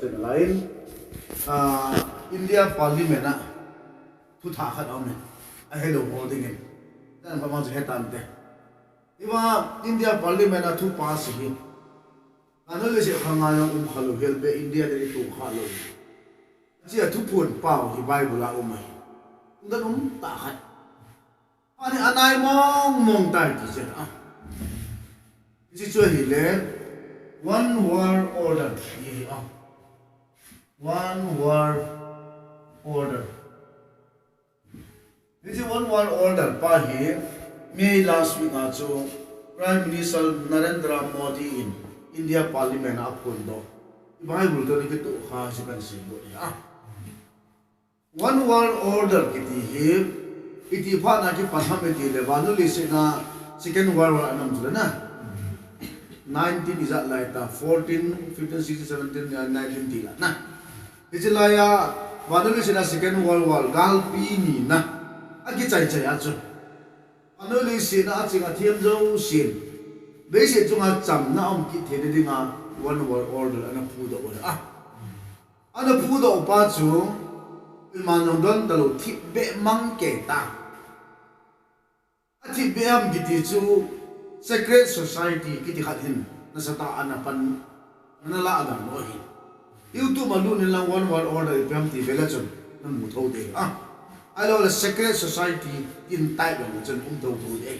trên line India Parliament á thu thả khát ông này hello holding in nên phải mang hết tạm thế nhưng India Parliament á thu pass gì anh nói là Khongsai ông khalo help India để thu khalo chỉ là thu phun bao thì Bible là ông này cũng đã đúng tạ khát anh ai mong tay thì sẽ à chỉ cho hiểu lẽ one world order gì à one world order. This is one world order. Pahi, May last week also Prime Minister Narendra Modi in India Parliament apundo. Bible to ni to ha si kan si bo ya. One world order kiti he iti pha na ki parliament le banu le se na second world war anam jula na. 19 is at like 14 15 16 17 19 tila na. Ijilaya vanoli sina second world war galpi ni na agi chai chai achu vanoli sina achinga thiam zo sin beise chunga cham na om ki thene dinga one world order ana pu do a ana pu do pa chu imanong don dalo thi be mang ke ta ati be am gi ti chu secret society ki ti khatin na sata ana pan ana la aga no hi YouTube malu nilang one world order ipamti belachon ng mutho de I know the secret society in type ng chon thâu de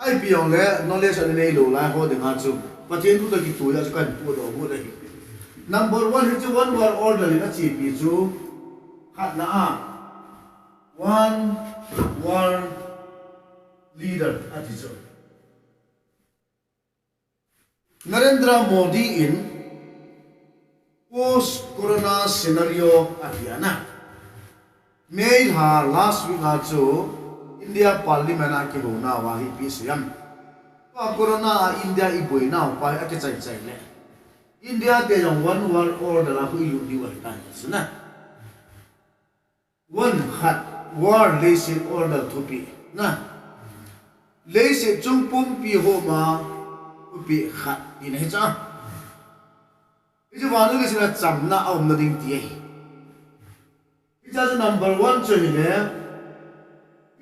ai piong le knowledge an nei lo la ho de nga chu patien tu da ki tu ya kan pu do bu de number 1 is one world order na chi pi chu khat na one world leader ati chu Narendra Modi in post corona scenario ahiana May ha last week acho India Parliament aki hona wa hi PCM pa corona India iboi na pa ake chai chai le India te jong one world order la hu yu di wa ta na one hat world leadership order to be na leadership chung pum pi ho ma pi khat in he cha Itu mana ni sila jam na om na ding tiye. Itu number 1 tu ni le.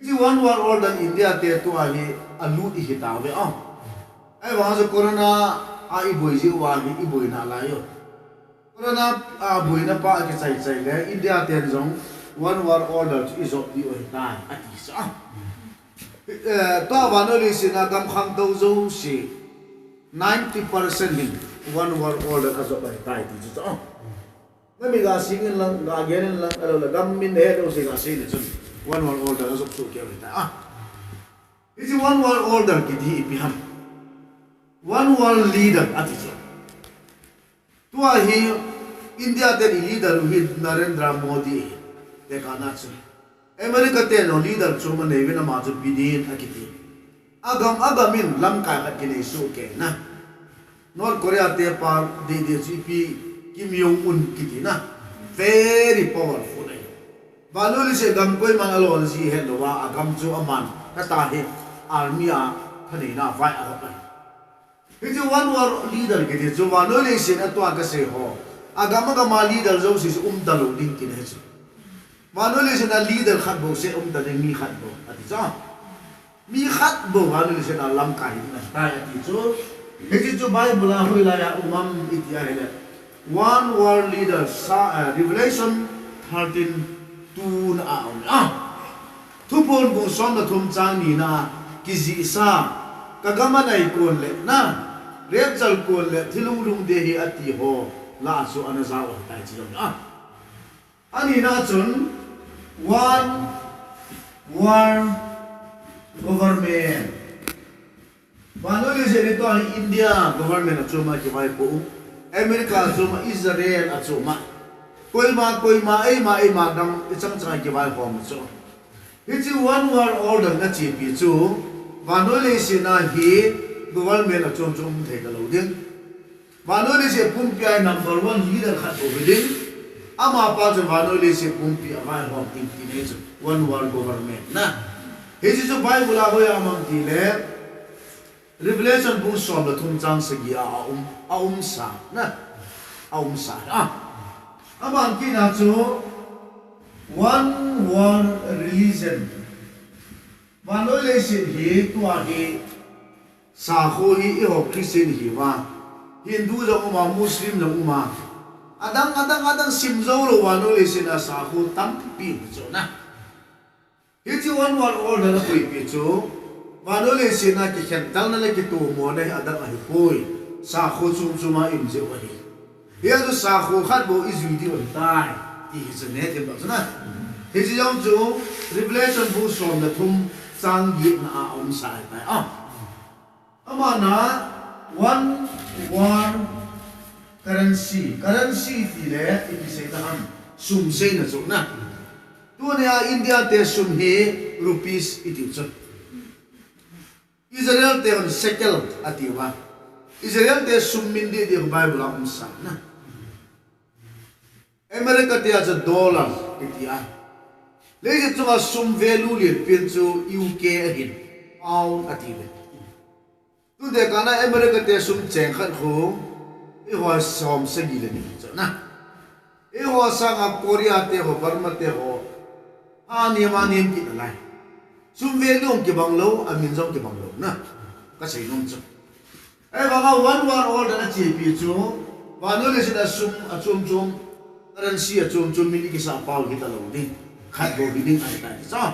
Itu one world order India te tu ahi alu ihita we wahang se corona iboi ji wahi iboi na la yo. Corona boi na pa ke chai chai le India te jong one world order is of the ihita ati sa. To mana ni sila kam khang do zo si 90% ni one world order kaso ba tai ti chu ngami ga singin lang ga again lang alo la gam min he do se ga sin chu one world order kaso chu ke ta is one world order ki di ipiham one world leader ati chu tu hi India de leader hi Narendra Modi de kana chu America te no leader chu ma ne na ma chu bidin akiti agamin lam ka ka kini su ke na North Korea te par DDGP Kim Jong Un kiti na very powerful ai baloli se gam koi man alon si hello wa agam chu aman ta ta he army a thani na vai a pa it one war leader kiti chu baloli se na to ka se ho agam ga ma leader zo si dalo ding kin he chu baloli se na leader khat bo se daling mi khat bo ati cha mi khat bo baloli se na lam ka hin na ta ati chu Hiji chu Bible la hui la ya umam itia hele one world leader Revelation 13:2 na thu pon bu som na thum chang ni na kizi sa kagama nai kon le na rep chal kon le thilung lung de hi ati ho la su ana za wa tai chi ani na chun one world government Banoli se nito India government achuma ki vai po America achuma Israel achuma koi ma ai ma dam ichang chang ki vai hom so it's one world order na chi pi chu Banoli se na hi government achum the ka lo din Banoli se pum pi number 1 leader khat bo din ama pa chu Banoli se pum pi vai hom tin tin one world government na he chu Bible la ho ya mang ti le Revelation bung som la thum chang se gi sa na ông sai bạn kia nào chú one world religion và nói lên sự hi tua hi sa khô hi học Christian hi mà Hindu giống mà Muslim giống mà adang sim zo lo wa nói lên sự là sa khô tam pi chỗ na hi chi one world order là quỷ pi chỗ và nói lên sự là cái hiện đang là cái tổ mồ này adang ai coi sa khô chung mà im dễ vậy hiện giờ sa khô khát bộ izui đi vậy tai thì sẽ nét thêm đó na thì chỉ giống chú Revelation book from the thum sang diện na ông sai phải mà na one world currency thì lẽ thì sẽ ta ham sum sei na chú na tu này India te sum he rupees itu chú Israel te on shekel atiwa Israel te sum min di Bible ông sai na America te as a dollar itia lấy cho chúng ta sum value liền biến cho UK again pound atiwe tu de kana America te sum cheng khat kho e hoa som se gi le ni cho na e hoa sang Korea te ho Burma te ho ani mani ki lai sum value ki bang lo amin jong ki bang lo na ka sei nom cho e ba ga one all da chi pi chu wa no le sida sum a chum currency a chum mini ki sa paul ki ta lo ni khát bộ bình ai tại sao?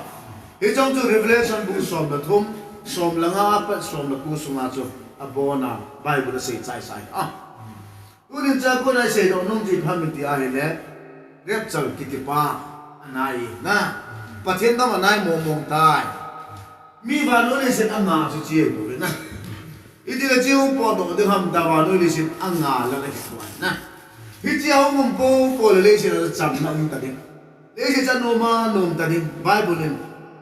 Thế trong chỗ Revelation bu som là thum som là ngã bắt som là bu sung ngã chỗ abona Bible là say sai tôi nên cha cô này say đâu nông gì phàm mình thì ai lẽ rep chal kitipa anai na pathen tâm anai mong tai mi vào nó lên anh ngã cho chia rồi na ít là chia không bỏ được ham ta vào nó lên anh ngã là cái gì na ít chia không bỏ lên lên chậm nó như thế lấy cái chân nôm nôm ta đi Bible lên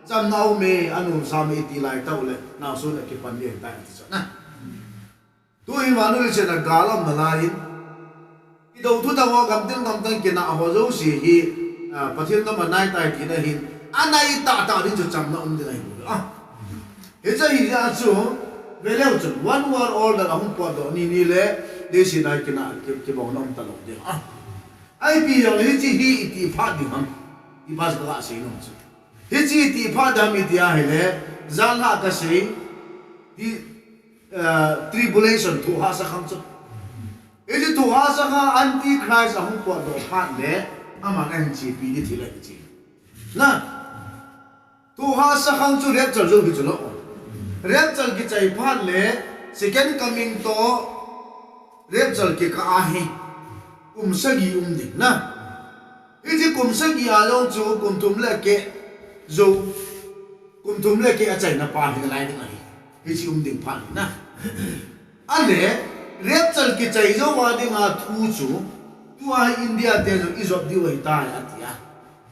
chân nào mê anh sa mê tì lại tao lên nào số này cái phần liền tại thì sao tôi mà nói là gà lắm mà lại cái đầu thu tao cầm tên cái nào họ giấu gì hi phát hiện tao mà nay tại thì này hin anh này ta đi cho chân nào ông thế này hết giờ hi ra chú về leo chú one world order ông qua đó ni lẽ để xin này cái bảo ông ta lòng đấy ai bây giờ lấy gì hi thì phát đi hăng thì bắt cái gì nó chứ hết gì thì phát đam mê dia hay lẽ gian hạ cái gì thì tribulation thu ha sa khang chứ cái gì thu ha sa khang antichrist ông qua đó phát lẽ ama anh chỉ bị đi thì lại gì na thu ha sa khang chú rep chal rồi thì nó rep chal cái chạy phát lẽ second coming to rep chal cái cái sagi đỉnh na cái gì sagi à long chú thum lệ cái dù thum lệ cái chạy na pa thì lại thế này cái gì đỉnh pan na anh đấy rep chal cái chạy zo wa ding à thu chú tu ai India te zo izop di wai ta ya tia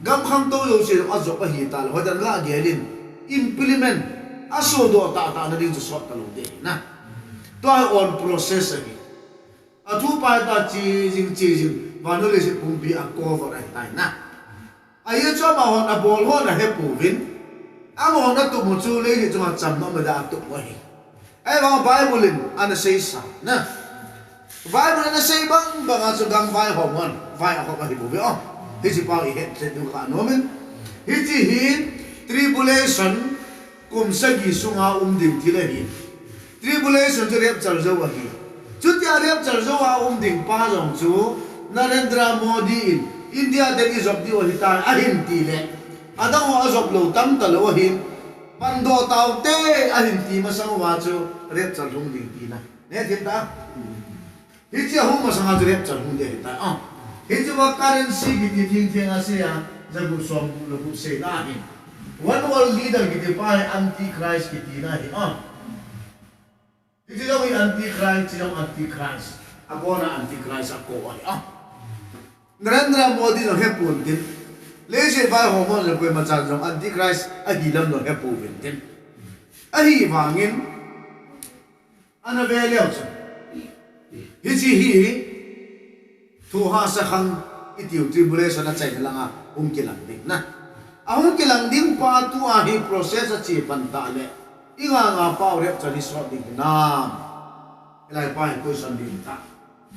gam khang to yo se azop a hi ta lo dan la gelin implement aso do ta na ding zo sot ta lo de na to ai on process again a thu pa ta chi jing và nó lấy sự bùng bị cover này tại na ai cho mà họ là bol họ là hết bù vin họ đã tụ một chú lấy thì cho mà chậm nó mới đã tụ vậy ai vào Bible anh say sao na Bible anh say băng anh cho gam vai họ ngon vai họ có thể bù với thì chỉ bảo hết sẽ được cả nó mình thì chỉ hin tribulation cùng sẽ ghi sung hao đỉnh thì là hin tribulation cho đẹp chở dâu à hi chút ya đẹp chở dâu hao đỉnh pa dòng chú Narendra Modi India den izop di ohitan ahin ti le adang ho azop lo tam talo ahin pando tau te ahin ti masang wa chu rep chal hung ding ti na ne thim ta hi chi hung masang rep chal hung de ta hi chi wa currency gi ti thing thing ase ya jabu som lo ku se na hi one world leader gi ti pa anti Christ gi ti na hi hi chi lo anti Christ chi lo anti Christ ako na anti Christ ako ai Narendra Modi nó hẹp buồn tin lấy sự vai hồ môn rồi quên mà chẳng giống Antichrist anh hi lâm nó hẹp buồn tin anh hi vàng in anh về liệu chứ hi chi hi thu ha sa khang itiu tribulation na chạy lang kia lang ding na kia lang ding pa tu hi process chi pan ta le inga nga pa rep chali so ding na lại pa ko san ding ta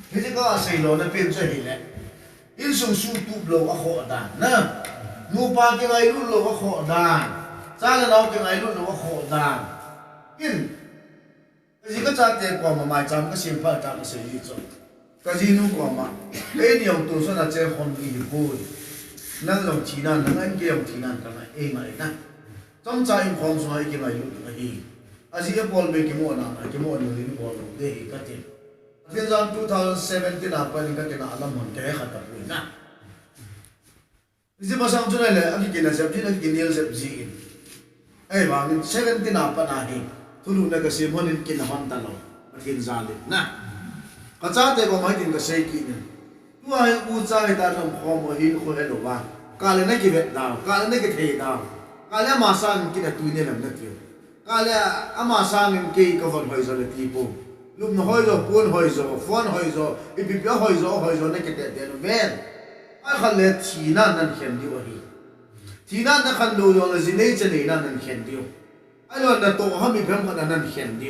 เฮ้ยก็ใส่โลนั่นเป็นใช่ไหมอินสูงสูงตุบโลก็ขอดานนะนูปาเก่งไงรุ่นโลก็ขอดานซาลเราเก่งไงรุ่นโลก็ขอดานกินแต่ก็จะเด็กกว่ามาไม่จำก็เสียงพระจำก็เสียงยิ่งจบก็จีนูกว่ามาเอ้ยนี่ยตัวส่วนนั้นเจ้าคนดีพูดนั่งลงที่นั่นนั่งอันเกี่ยวที่นั่นกันไหมเอ้ยมาเลยนะจำใจความสวยเก่งไงรุ่นอะไรอาชีพบอลเบกิโมนะกิโมนี่นี่บอลเด็กก็เจ็บที่ตอน2017apa ni kan kena alam mon kaya kata pun na isi pasang tu le aki kena sabji na kinil sabji eh bang 17 apa nahi tulu na kasi mon kena hon talo makin zalim na kacha te ko mai tin ka sei ki ni tu ai u cha ta nom kho mo hin kho he lo ba ka le na ki vet da ka le na ki the da ka le ma sang ki na tu ne lam na ti ka le ama sang ki ka von hoi zo le ti po lúc nó hơi rồi buôn hơi rồi phun hơi rồi bị bị hơi rồi này cái đẹp nó ven ai khăn lệ thì nan nan khen đi vậy thì nan nó khăn đồ rồi là gì đấy cho nên nan khen đi ai nói là tổ họ bị phèm khăn nan khen đi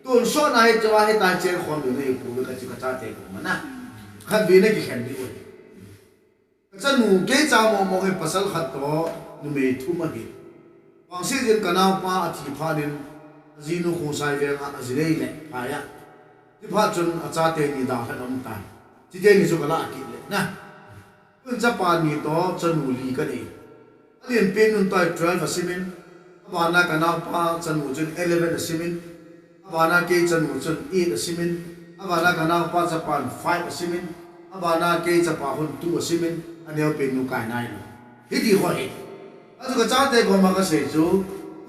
tổ số này cho ai ta chơi khoan được này cũng cái gì cái ta chơi cũng mà na khăn vì này cái khen đi vậy cái nụ cái cháu mò cái pasal khát đó nó mới thu mà đi hoàng sĩ dân cái nào pa thì pa đến Zino Khongsai về ngã Zilei này phải à? Thì phát triển cha tiền đi đào hết ông ta, chỉ tiền đi số cái lạ kỹ lệ, nè, bên chấp bàn đi đó chân nụ lì cái này, liền bên bên tay 12 và simin, bạn na cái nào pa chân nụ chân 11 và simin, bạn na cái chân nụ chân 8 và simin, bạn na cái nào pa chấp bàn 5 và simin, bạn na cái chấp bàn 2 và simin, anh em bên nụ cái này, hết đi khỏi hết, anh cái cha tiền còn mà cái gì chứ?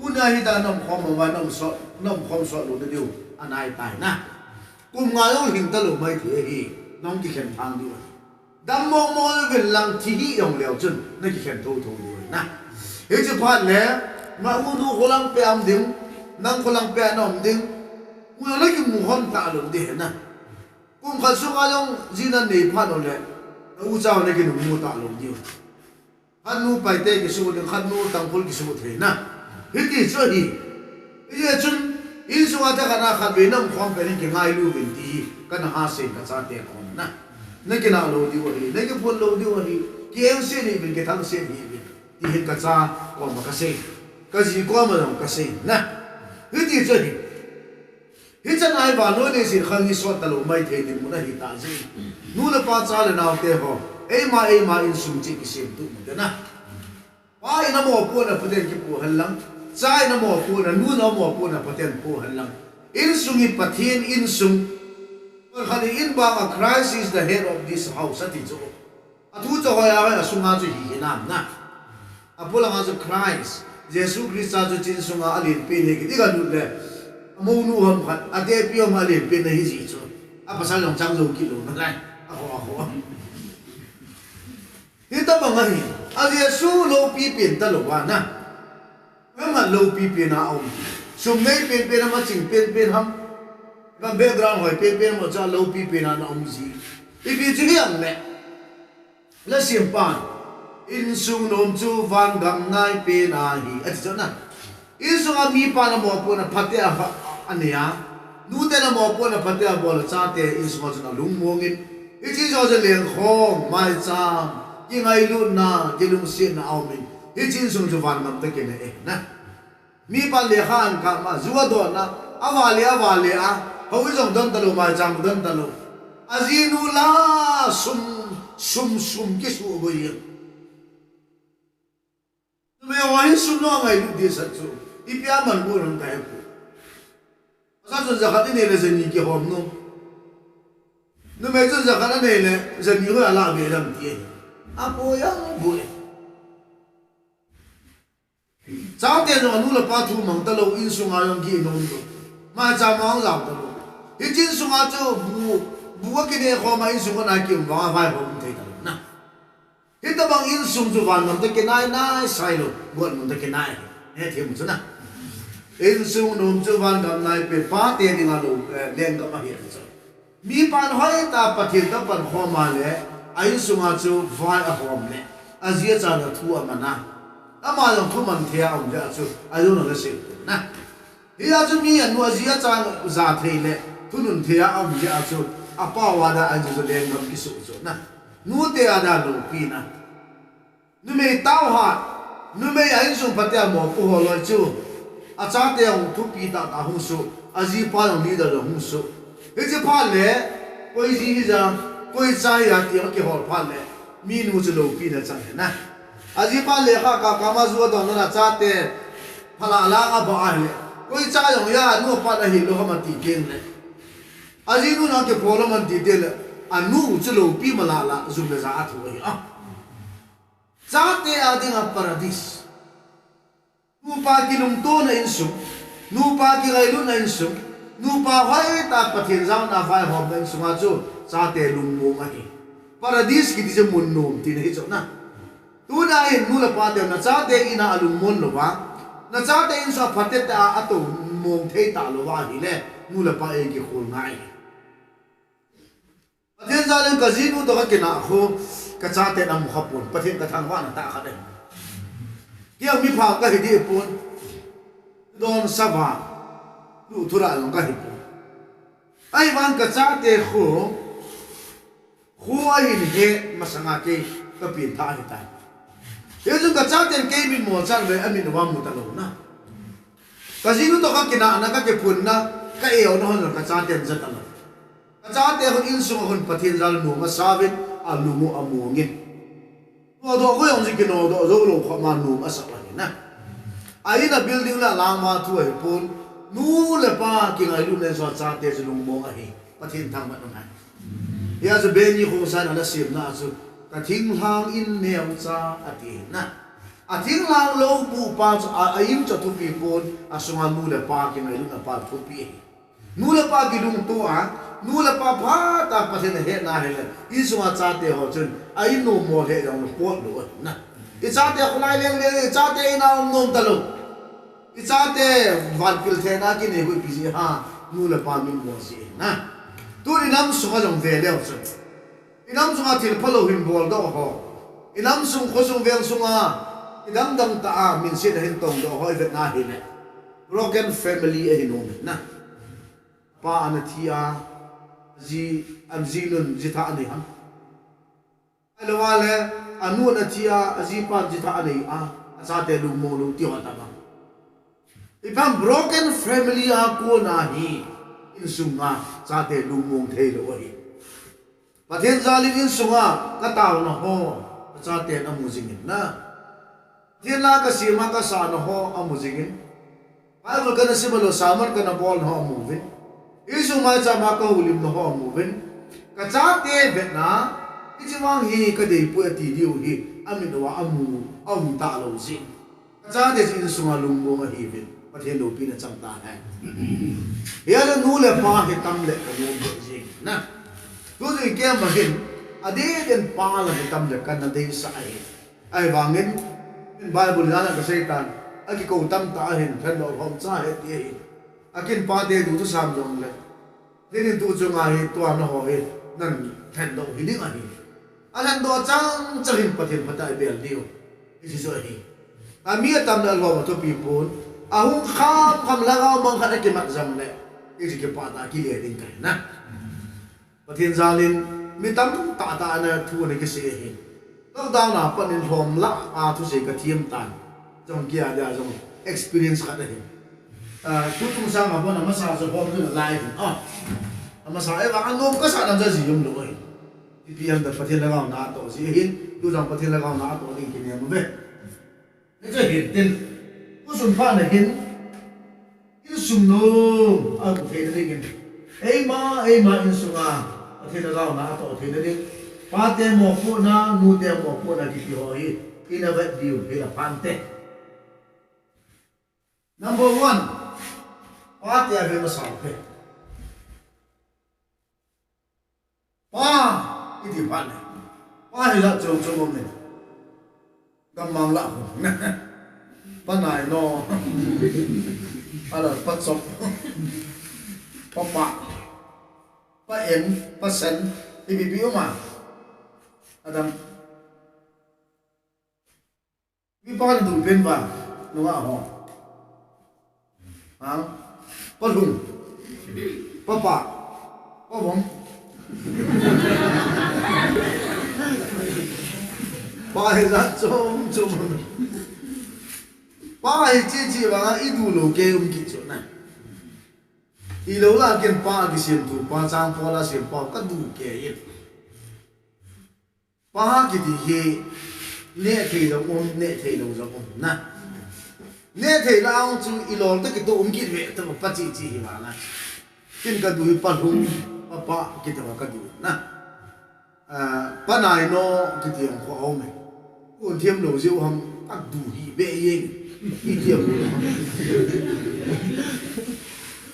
Kuna hita nom khom ma nom khom so lo de diu anai tai na kum nga lo hing ta lo mai the hi nong ki khen phang diu dam mo mo vel lang thi hi yong leo chun na ki khen tho tho diu na he chu phat le ma u nu kholang pe am ding nang kholang pe nom ding u lo ki mu hon ta lo de na kum kha su ga long jinan nei phat lo le u chao ne ki nu mu ta lo diu han nu pai te ki su de khan nu tang phul ki su the na hết đi chơi đi bây giờ chúng in số ta cái nào khác về năm khoang cái này cái ngay luôn về đi cái nào hai sen cái sao tiền còn na nên cái nào lâu đi vậy nên cái phun lâu đi vậy cái em sen này mình cái thằng sen này thì hiện cái sao còn mà cái sen cái gì qua mà làm cái sen na hết đi chơi đi hết chân ai vào nói này xin khăng đi soát tao mai thế thì muốn là hiện tại gì nu là ba cha là nào thế ho em mà in sung chỉ cái sen tụ một na ai nó mua buôn là phải cái buôn hành lắm trái nó mua buôn là nu nó mua buôn là phải buôn hành lắm in sung in pathian in sung còn khi in bang a Christ is the head of this house thì chỗ à thu cho họ là sung á cho hi nam na à bố là ngã cho Christ Jesus Christ cho chính sung á liền pin này cái cái nút này mông nu hầm khát à thế bây mà liền pin này gì chỗ à pasal lòng trang dầu kilo nó này à ho thế ta bằng cái à Jesus lâu pi pin ta lâu à na cái mà lâu pi pin à ông sung này pin mà chỉnh pin ham cái background hỏi pin mà cho lâu pi pin à ông gì thì pin chỉ hiểm này là xiêm pan in sung nom chu van gam nai pin à hi à chứ na in sung à mi pan là mua pon là phát tiền anh à nu tên là mua pon là phát tiền bỏ là cha tiền in sung là lung muông in cái chỉ cho liền khom mai cha cái ngày luôn na cái lung xiên na ao mình cái chính sung cho van ngam tới cái này na mi pan lệ khan cả mà zua đó na avale à hầu như dòng đơn talo mai chang đơn talo azinula sum cái số bồi mày hỏi sum nó ngày lúc đi sát số đi bia mình mua làm cái gì sao cho zakat này là gì cái hòm nó mày cho zakat này là gì cái là về làm gì à bồi cháu tiền rồi nu là ba thu mong talo in sung ai ông kia nông đó mà cháu mong làm talo cái chính sung ai cho bu cái này họ mà in sung cái này kiếm vàng phải không thấy talo na cái tao bằng in sung cho vàng làm cái này sai rồi buồn làm cái này nghe thấy một chút na in sung nông cho vàng làm này về ba tiền thì ngalo lên cái mà hiện rồi mi pan hỏi ta bắt hiện ta pan họ mà lẽ in sung ai cho vàng ở hòm lẽ azia cha là thu mà na ama long thu man thea ông ja chu ai lo na se na hi a chu mi an wa zia cha za thei le thu nun thea ông ja chu apa wada anju zo leng ngam ki su zo na nu te ada lo pi na nu me tao ha nu me ai sung patia mo pu ho lo chu a cha te ong thu pi ta ta hu su a ji pa long ni da lo hu su he je pa le koi ji ja koi cha ya ti ki hol pa le mi nu zo lo pi na cha na a ji pa le ka ma zu do na cha te phala la ga ba a le koi cha yong ya nu pa da hi lo ha ma ti ken le a ji nu na ke po lo man ti de le a nu zo lo pi ma la zu le za a thu hi a cha te a ding a paradis nupa ki lung to na insum nupa ki gai lu na insum nupa hoi ta pathin zang na vai hom na insum a chu cha te lung mo ma hi paradis ki ti je mun nom ti nei chu na tu na in nu la pa te na cha te ina alung mon lo wa na cha te in sa phatet ta a to mong thei ta lo wa hi le nu la pa e ki khol ngai pathin za len ka ji nu to ka ki na kho ka cha te na mu khapun pathin ka thang wa na ta kha de kia mi pha ka hi di pun don sava lu thura long ka hi pun ai van ka cha te khu ai ni he masanga ke ka pin tha hi ta ye jung ka cha te ke mi mo chan ve amin wa mu ta lo na ka ji nu to ka kina na ka ke pun na ka e on hon ka cha te za ta lo ka cha te hon in su hon pathin zal nu ma savin alu mu amungin do ko yong ji no do zo lo kha ma nu ma sa na ai na building la lang ma thu ai pun nu le pa ki ngai lu ne so cha te zu lung mo a hi pathin thang ma na ya zo be ni Khongsai na sim na zu ka thing hang in neu cha ati na a thing lang lo bu pa cha a im cha thu pi pun a sunga nu le pa ki ngai lu na pa thu pi nu le pa ki lung to a nu la pa pha ta pathin he na he le I sunga cha te ho chun ai nu mo he yong po lo na I cha te khulai leng leng cha te ina nom ta lo I cha te van pil the na ki ne hui pi ji ha nu la pa min mo si na tu ni nam sunga jong ve le chu I nam sunga thil phalo him bol do ho I nam sung kho sung vel sunga I dam dam ta a min se hin tong do hoi vet na hi le broken family e nom na pa an thia ji am ji nun ji tha ani ham alo wale anu na tia ji pa ji tha ani a sa te lu mo lu ti ha ta ba if I'm broken family a ko na hi in sunga sa te lu mo the lo hi pathen zali in sunga ka taw na ho sa te na mu jing na thiên la ka sima ka sa na ho amu jing Bible kana simalo samar kana bol ho mu vin isu ma cha ma ka ulim no ho mu vin ka cha te vet na ichiwang hi ka dei pu ti diu hi amin wa amu ta lo ji ka cha de sin sunga lung mo ma hi vin pathen lo pi na chang ta hai ya la nu le pa hi tam le ka lo ji na tu ji ke ma hin ade den pa la hi tam le kan na dei sa ai wangin Bible na ka Satan aki ko tam ta hin than lo hom cha he ti hi akin pa de du tu sam jong le din tu chu nga hi to na ho he nan than do hi ni ani alan do chang chahin pathin patai bel dio isi so hi ami tam na lo to pipon ahung kham lagaw mang kha ki mat jam le isi ke pa ta ki le ding kai na pathin zalin mi tam ta na thu ne ki se hi lo daw na panin hom la a thu se ka thiam tan trong kia dia trong experience khat hi tu tung sang ma bona ma sa so hom tu live ma sa e wa angom ka sa dan ja ji yum lo hi PM da pathin la gaw na to si hin tu jang pathin la gaw na to ding ki ne mo ve ne je hin tin ku sun pha na hin in sum no a ku the ding ei ma in sunga pathin la gaw na to the ding pa te mo pu na nu te mo pu na ki ho hi in a vet view he la pante number 1 pa te ave ma sa pe pa iti pa ne pa hi la chong chong mo ne gam mang la pa nai no ala pa chok pa en pa sen ibi bi ma adam vi pa du ben ba no wa ho pa lung pa bom bài ra trông trông bài chỉ bằng ít đủ lô kê kỹ chỗ này ít lâu là kiện ba cái xiên thủ ba trang ba là xiên ba cái đủ kê ít ba cái gì nè thì đâu nè thì đâu rồi nè nè thì là ông chú ít lâu tới cái tổ kỹ về tới một phát chỉ mà nè kiện cái đủ ba hùng ba cái đó cái đủ nè ba này nó cái gì ông có ông này còn thêm lẩu rượu hầm các đủ hỉ bệ yên ít nhiều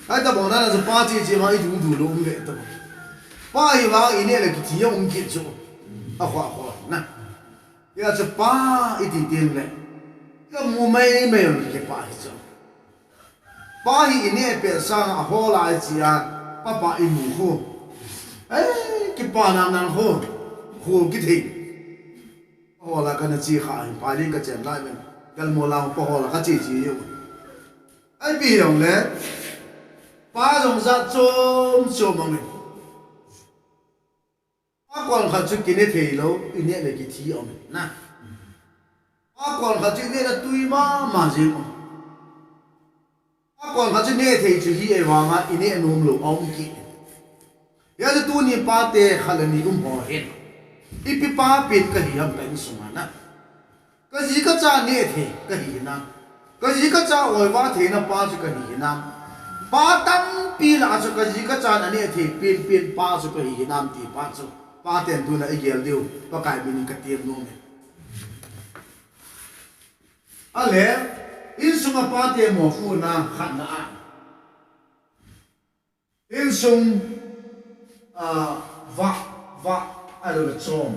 ai ta bảo nó là ba chỉ mà ít đủ lẩu bệ thôi ba hi vào ý này là cái gì ông kia chỗ khoa nè cái là ba ít tiền này cái mua mấy mấy cái ba hi chỗ ba hi ý này bệ sang hoa lại chỉ ba ít mù khô ấy cái ba nàng khô cái gì hoa là cái này chỉ khai bài lên cái chuyện lại mình cái mồ lao hoa là cái chỉ yêu ai bị hiểu đấy ba dòng ra chôm mà mình ba còn khát chút cái này thì lâu cái này là cái gì ông mình nè ba còn khát chút này là tùy mà gì ba còn khát chút này thì chỉ hi vàng á cái này nôm lục ông kia giờ thì tu ni ba tê khát là ni cũng bỏ hết ít ba bên cái gì ham bén sung à cái gì cái cha nè thì cái gì na cái gì cái cha oi ba thì nó ba cho cái gì na ba tăng pi là cho cái gì cái cha nè thì bên ba cho cái gì nam thì ba tiền tu là cái gì điều ba cái mình cái tiền luôn à lẽ in sung ba tiền mỏ phu na khát na in sung vạ ai là chom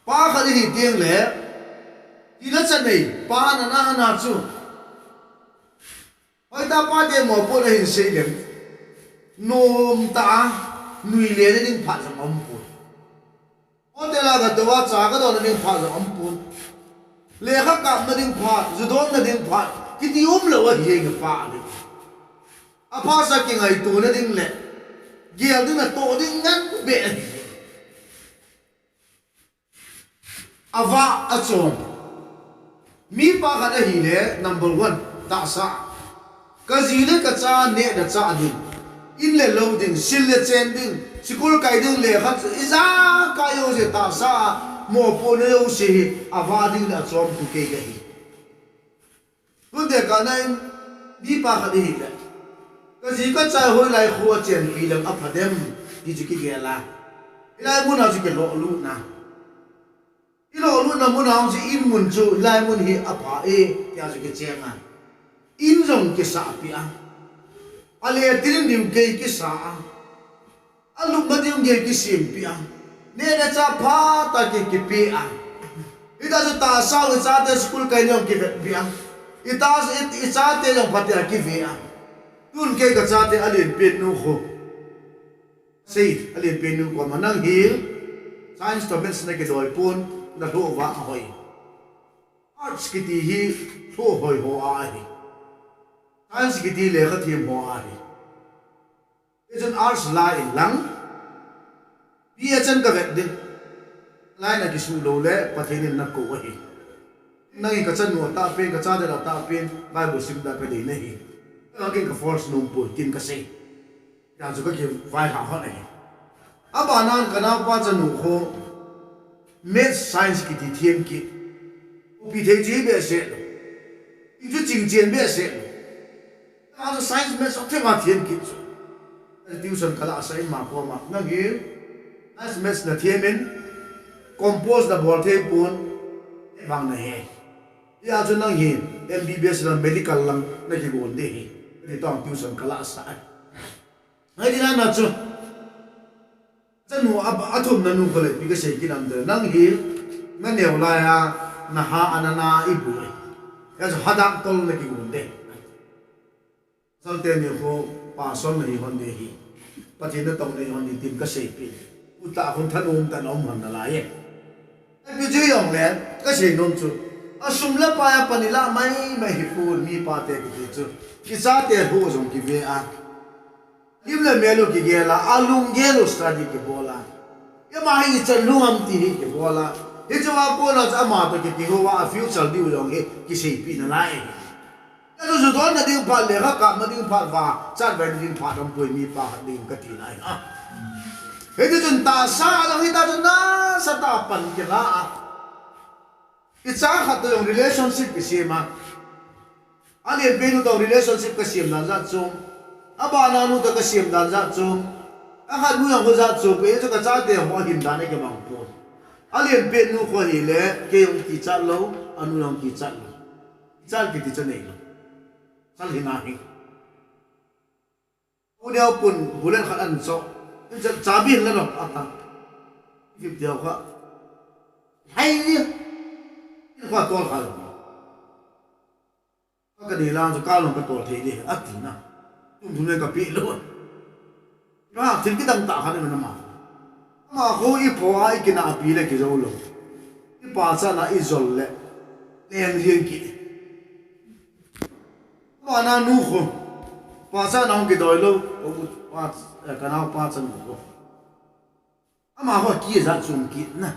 ba cái gì tiếng lẽ đi nó chân này ba na chú ai ta ba tiền mỏ phu là hình xây điểm nôm ta nuôi lên nên phát ra âm phun ở đây là cái đồ cha cái đó là nên phát ra âm phun lẽ khác cảm là nên phát dù đó là nên phát cái gì lâu ở hiện cái phát đấy à phát ra cái ngày tuổi là nên lẽ giờ nên là tổ nên ngắn bệ à vạ à chồng mi ba cái này lẽ number one ta sa cái gì đấy cái cha nè là cha đi in le lâu ding sil le chen ding school kai ding le khat iza ka yo se ta sa mo po ne yo se ava ding la chom tu ke ga hi tu de ka nai bi pa kha di le ka ji ka chai hoi lai khu chen pi lam apha dem di ji ki ge la ilai mun ha ji ke lo lu na i lo lu na mun ha ji in mun chu lai mun hi apha e ya ji ke chen a in rong ke sa pi a ale tirin dim ke ki sa alu madim ge ki sim pi a ne na cha pha ta ki pi a ida ju ta sa lu cha te school kai nyom ki pi a ita cha te jong phat ya ki vi a tun ke ka cha te alin pin nu kho sei alin pin nu ko manang hi science to mens na ke doi pun na lo wa hoi arts ki ti hi tho hoi ho a hi science ki ti le kha thiam ho a hi isan arts la in lang bi achan ka vet din lai na ki su lo le pathin na ko hi nang ka chan no ta pen ka cha de la ta pen bible sim da pe de ne hi ka ken ka force no pu tin ka se ya zu ka ki vai ha ho ne aba nan ka na pa chan no kho math science ki ti thiam ki pi the ji be se i ju jing jian be se ta science math ok ma thiam ki tuition kala sa in ma ko ma nang hi as math na thiam in compose da bol the pun bang na he ya chu nang hi MBBS la medical lang na ki gon de hi ni tong tuition kala sa ai di na chu chanu athum na nu ko le bi ka sei ki nam de nang hi na neu la ya na ha anana ibu ya chu hadak tol na ki gon de sal te ni ko pa son na hi hon de hi patin na tong na hon ni tin ka sei pi uta khon thanum ta nom han na la ye ai ji yong le ka sei nom chu asum la pa ya panila mai mai hi fu mi pa te ki chu ki sa te ho jong ki ve a Im le melu ki gela alung gelo study ki bola. Ya mahi chalung am ti ki bola. He jawa ko na ama to ki ho wa future di ulong he ki sei pi na lai. Ya do zo na ding pa le ka ma ding pa wa chan ba ding pa dom poi mi pa ding ka ti nai ha. He de jun ta sa la hi ta jun na sa ta pan ki la. Itsa khat to relationship ki sema. Ali benu to relationship ka sem na za chung. Aba na nu ta ka sem dan za chung a nu yang ko za chu pe cha ka cha de ho him dan ke mang po alien pe nu ko hi le ke yong ki cha lo anu yong ki cha lo cha ki ti cha nei lo sal hi na hi u deu pun bulen khat an so cha cha bi le lo ata ki deu kha hai ni ko to kha lo ka ni lang ka lo ka to the ni ati na tung ne ka pi lo na tin ki dang ta kha ne ma ko I po ai ki na pi le ki zo lo I pa sa na I zol le len rien ki ma na nu ko pa sa na ki doi lo o pa ka na pa sa nu ko ama ho ki za chung ki na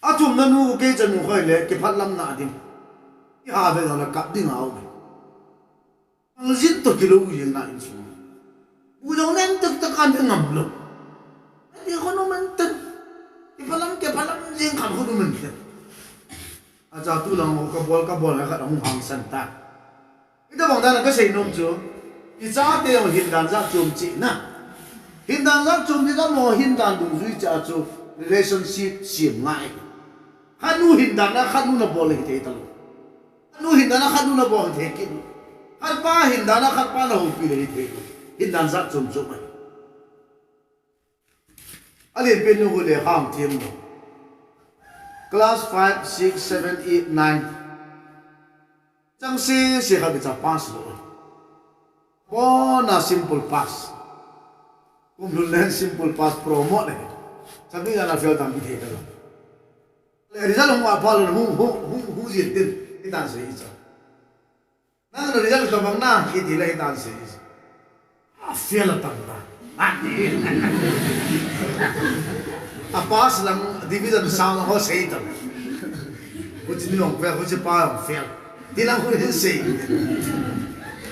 a chung na nu ke cha nu khoi le ki phat lam na din I ha ve na ka ding ao ang zin to kilo yin na in su u dong nen tuk ta kan ngam lo di ko no man tan I palam ke palam jing kan ko no man ke a ja tu lang ka bol ka dong hang san ta ida bang da ka sei nom chu I cha te o hin dan za chum chi na hin dan za chum ni da mo hin dan du zui cha chu relationship sim ngai khanu hin dan na khanu na bol ke te lo khanu hin dan na khanu na bol te ki khat pa hin dan na khat pa na ho pi le te hin dan za chum chu mai alien pen nu le ham thiam no class 5 6 7 8 9 chang se kha bi cha pass lo bo na simple pass kum lu len simple pass promo le sabi na fail tam bi the lo le result mo pa lo hu ji tin I tan se I cha na no result ka bang na ki di le I tan se a fail tam na a pass lang division sound ho sei tam ko chi ni ong fa ko chi pa ong fail di lang ko ni sei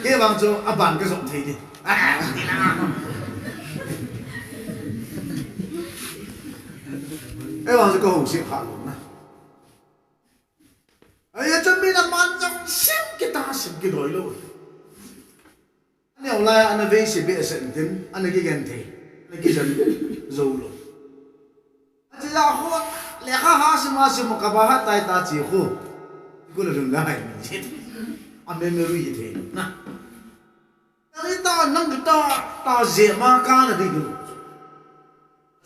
ke bang cho a ban ka som thei di di lang e bang cho ko hong si kha lo na ai ya chân mi na man jong sim ki ta sim ki doi lo ne ola ana ve se be se tin ana ki gen the ana ki jan zo lo ati la ho le kha ha se ma se mo ka ba ha tai ta chi khu ko le rung lai ni che a me me ru yi the na ai ta nang ta je ma ka na di lu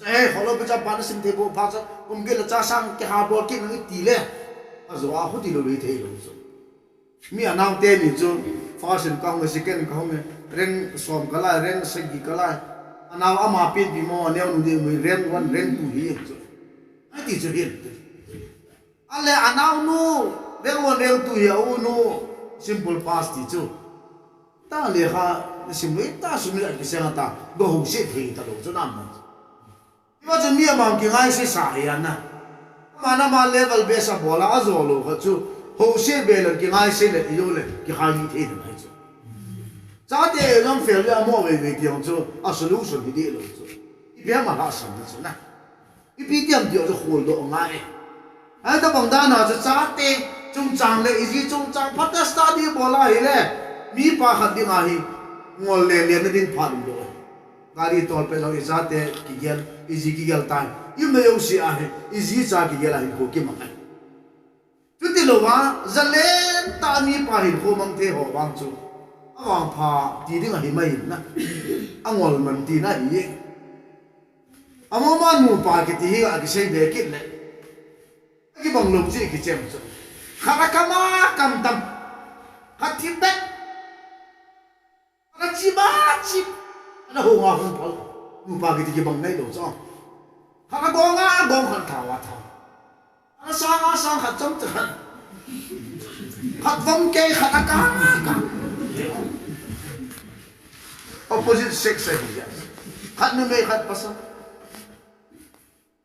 ai ho lo ba cha pa na sim the bo pa cha kum ge la cha sang ki ha bo ki nang ti le a zo a ho ti lo le the lo so mi anang te mi chu fashion kang second kang ren som kala ren segi kala anaw ama pin bi mo ne nu de mi ren wan ren tu hi chu ai ti chu hin ale anaw nu ren wan ren tu hi au nu simple past ti chu ta le kha simple ta sumi a ki sa ta go hu se thi ta lo chu nam ma iwa chu mi ma ki ngai se sa ya na mana ma level be sa bola azo lo kha chu ho se be le ki ngai se le yo le ki ha ni the de chu cha de long fail ya mo we we tiang chu a solution di de lo chu I bia ma la sam chu na I bi tiam dio chu hol do ngai ai ta bang da na chu cha te chung chang le I ji chung chang phat ta study bola hi le mi pa khat ding a hi ngol le le na din phan do gari tol pe lo I cha te ki gel I ji ki gel tai I me yo si a hi I ji cha ki gel a hi ko ki ma ai tu ti lo wa zalen ta mi pa hi ko mang the ho wang chu awang pa ti ding a hi mai na angol man ti na hi amo man mu pa ki ti hi a ki sei be ki le ki bang lom ji ki chem chu khara kama kam tam khathi be ra chi ba chi na ho nga hon pa mu pa ki ti bang nei lo cho khara go nga go khan tha wa tha ana sang khat chom chan khat vom ke khata ka opposite sex aja. Kat nu me kat pasal.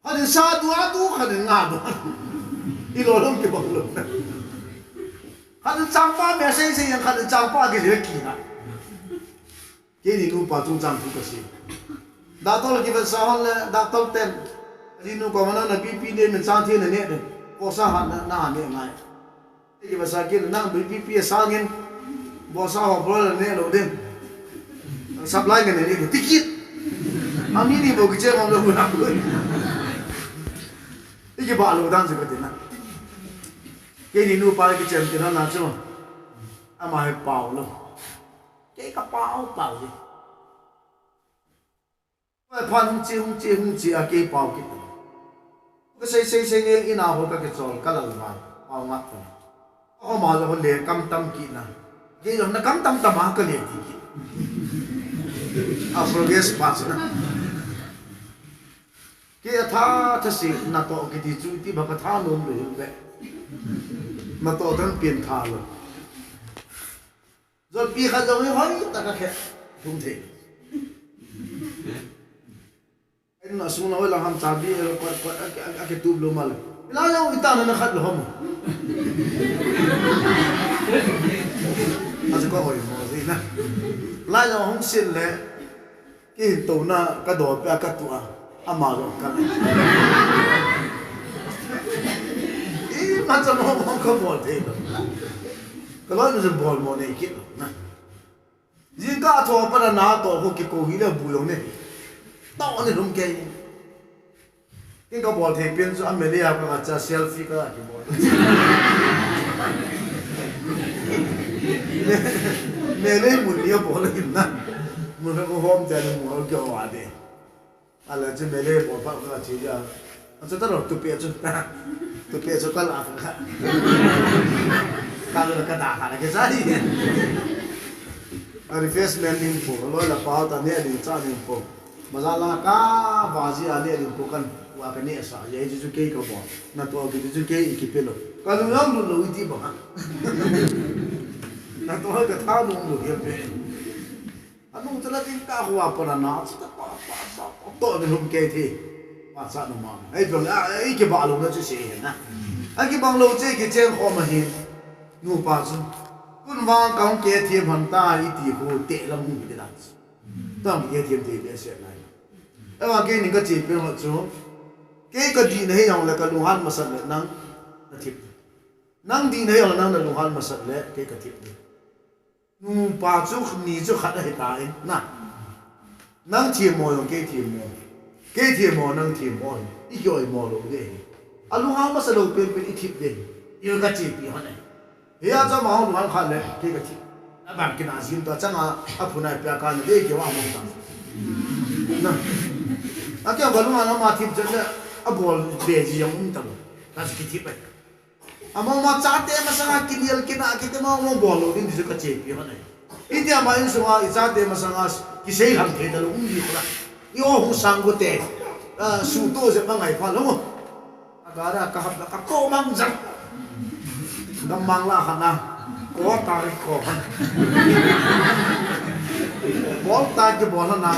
Hadin satu atu hadin ngadu. Ilolong ke banglo. Hadin cangpa me sei sei yang hadin cangpa ke dia kina. Kini nu pa tung cang tu kasi. Datol kita sahal datol ten. Di nu kamana na pipi de men santi na ne de. Kosa han na ne ngai. Kita sakin nang pipi sangin. Bosa ho bro ne lo den. Supply kan ne tikit. Ami ni bo kiche ngam lo na lo. Iki ba lo dan se ko tin na. Kini nu pa ki chem tin na chu. Ama he pao lo. Cái cái bao gì, cái pan hung chi à cái bao cái, cái xây nghe in nào cái chỗ cái là mà bao ngắt rồi, họ mà là vấn đề cam tâm kỹ na, cái đó nó cam tâm tâm à cái gì kỹ, progress pass na, cái thà gì na to cái gì chú tí bà cái thà nôm rồi vậy, mà to thằng biến thà rồi. Rồi bị khát rồi hỏi ta cái khác không thể anh nói xuống nói là ham chả bị cái tube luôn mà là nhau người ta nó khát rồi không à có hỏi mà gì nè lại nhau không xin lẽ cái tàu na cái đồ bia cái tua à mà rồi cái ý mà cho nó không bỏ thế đâu cái đó nó bỏ mồ này kia nè riêng cả thọ para na to ko ki ko hi le bu yong ne to ne rum ke cái bỏ thế biến cho Amelia ka cha selfie ka ki bỏ ne le mu ni bỏ le na mu na ko hom ja ne mu ko wa de ala che me le bỏ pa ka chi ja a cha ta ro tu pe chu ka la ka kalau nak kata apa lagi saya, refreshment info, kalau la pau tadi ada cari info, masalah kah bazi ada info kan, wah kan ni asa, jadi tu kei kau buat, nak tu aku tu kei ikipelo, kalau yang dulu itu bah, nak tu aku tahu dulu dia pe, anu tu lah tingkah wah pernah nak, tu dulu kei ti, masa nama, tu lah, ikibalo tu sih na, ikibalo tu ikiceng kau mahin. Nu pa chu kun wang kaung ke thiam han ta i ti ho te lam mu de dan tam ke thiam te le se lai a wa ke ni ka chi pe ho chu ke ka di ne yong la ka lu han masal le nang na thip nang di ne yong nang na lu han masal le ke ka thip nu pa chu ni chu khat he ta na nang thiam mo yong ke thiam mo nang thiam mo i yoi mo lo de a lu han masal lo pe i thip de yo ka chi pi ho ne ya za ma hong luan khan le ke ka thi a ban kin a sim to changa a phunai pya kan le ke wa mong tang na a ke ba lu ma ma thip chen le a bol be ji yong tang ta ki thi pai a ma cha te ma sanga ki niel ki na ki te ma bol lo din ji ka che pi ha ne i dia ma in so a i cha te ma sanga ki sei ham the da lu di ko la yo hu sang ko te su to se ma ngai pha lo a ga ra ka ha ka ko mang jang Nam mang la khana ko ta ri ko bol ta ke bol na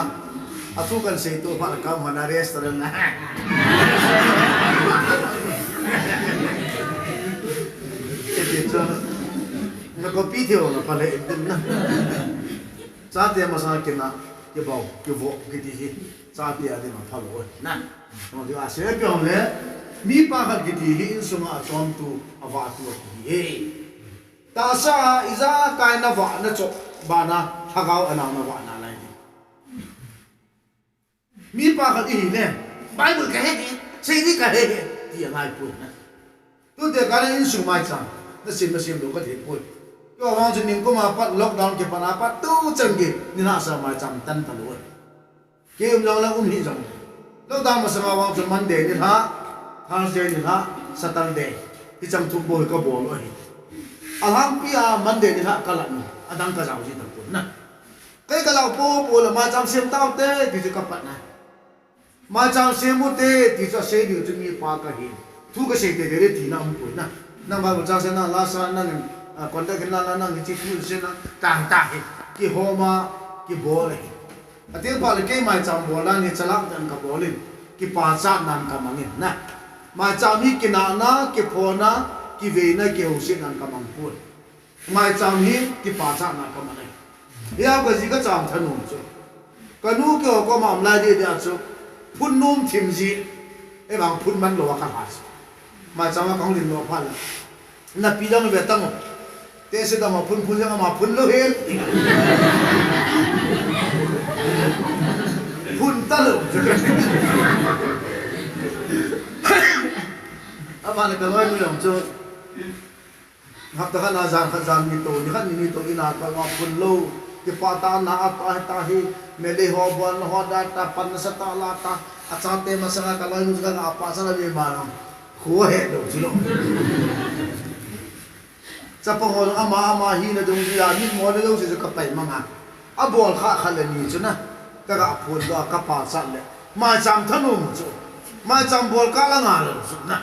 atu kan se to pa ka mana restaurant na ke to na ko pi thio na pa le din na cha te ma sa ke na ke bo ke ti hi cha te a de ma pha lo na no di a se ke on le mi pa ka ke ti hi so ma chom tu awa tu ye ta sa iza kai na wa na chok ba na thagao ana na wa na lai mi pa ka ti ne bible ka he sei ni ka he ti ngai pu na tu te ka in su mai cha na sim do ka thi pu yo wang chen ning ko ma pat lockdown ke pa na pat tu chen ge ni na sa mai cham tan ta lo ke um la hi jong lockdown ma sa wang chen Monday ni ha Thursday ni ha Saturday ki cham thu bol ka bol oi alham pia Monday ni ha kalan adang ka jaw ji ta ko na kai ka law po la ma cham sem taw te ti ka pat na ma cham sem mu te ti cha se ni chu mi pa ka hi thu ka se te de ti na mu ko na na ba cha se na la sa na ni kon ta ke na na ni chi thu se na ta hi ki ho ma ki bol tiếng phật là cái mai chăm bồ lan thì chả lắc chân cả bồ lên cái pa chát nan cả mang nè mai chăm hi cái na cái phô na cái về na cái hồ sen nan cả mang phun mai chăm hi cái pa chát nan cả mang này ya cái gì cái chăm thân hồn chứ cái nu cái có mà lại đi đi chứ phun nôm thìm gìไอ้บางพุ่นมันหลวกันหามาจำว่าของลินหลวพันนับปีดังเวตังเตะสิดามาพุ่นยังมาพุ่นโลเฮลพุ่นตะลุอามาเนี่ยก็ร้อยมือหลงจูครับแต่ขันอาจารย์ขันอาจารย์มีตัวนี่ขันมีตัวอินาตมาพุ่นโลที่ปาตานาอัตตาฮีเมลีฮอบวันฮอดาตาปันสตาลาตาอาจารย์เตมาสังกัดลอยมุสกันอาปัสนาบีมานังหัวเห็ดดูสิลูกจะพงศ์อามาฮีนะจงที่ยานิมอนะจงสิจะกลับไปมั่งอ่ะอาบอลข้าขันเลยนี่จุนะก็กระพูดก็กระปาสันเลยมาจำถนนจุมาจำบอลก้าละงานเลยจุนะ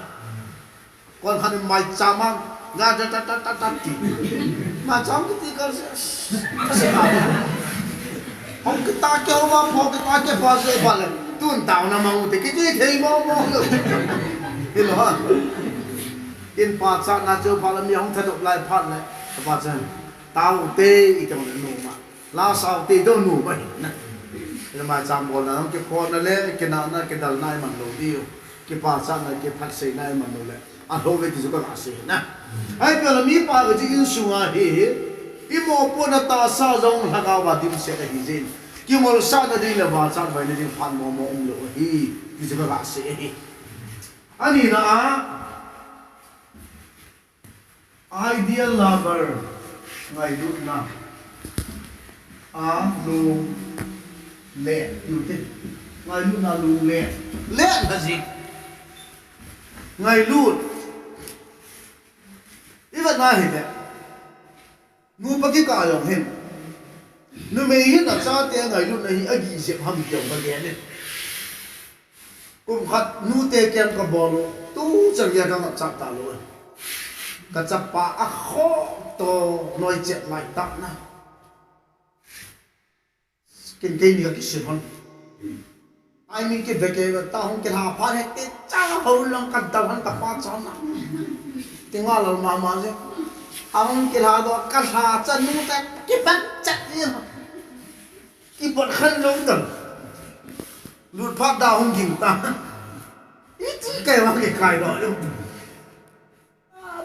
ก่อนขันมาจำมั่งงานจะตัดตีมาจำที่ก็เสียหายห้องกิตาเกี่ยวว่าห้องกิตาเกี่ยวว่าเสียไปเลยตุนตาวน้ำมันแต่กี่ที่มองเลยเห็นหรอเห็นป่าชาณาเจ้าพาลมีห้องถนนลายพันเลยป่าชาตาวเตอีจังเลยหนุ่มอ่ะลาสาวเตโดนหนุ่มไปนะจะมาจำบอลนะเก็บพอนั่นแหละเก็บนานั่นเก็บดัลนายมันลงดีอยู่เก็บป่าชาณาเก็บพัดเสนายมันลงเลยอันโหเวทีสุดก็อาเซียนะไอ้เปล่ามีป่าก็จะอินสุงาฮีอีโมปุ่นตาซาจงหักเอาบาดิมเสกฮิจินकि मोर सादा दिन ले वाचा भाइले दिन फान मोमो उमलो हि किजगा गासे अनि ना ideal lover ngai lu na a lu le yuti ngai lu na lu le là gì ngai lu iba na hi le nu pa ki ka yong hin nu me hi na cha te ngai lu na hi agi se ham kyong ba ge ne kum khat nu te kyam ka bol tu chang ya ka chak ta lo ka chap pa a kho to noi chet lai tak na kin ke ni ka ki se hon ai mi ke veke ta hong ke ha pha he te cha ho long ka ta han ka pa cha na te nga lo ma ma je hong ke ha do ka ha cha nu ta ki ban cha ni ki bot khan long ta lut pha da hong ging ta ít cái mà cái cài đó luôn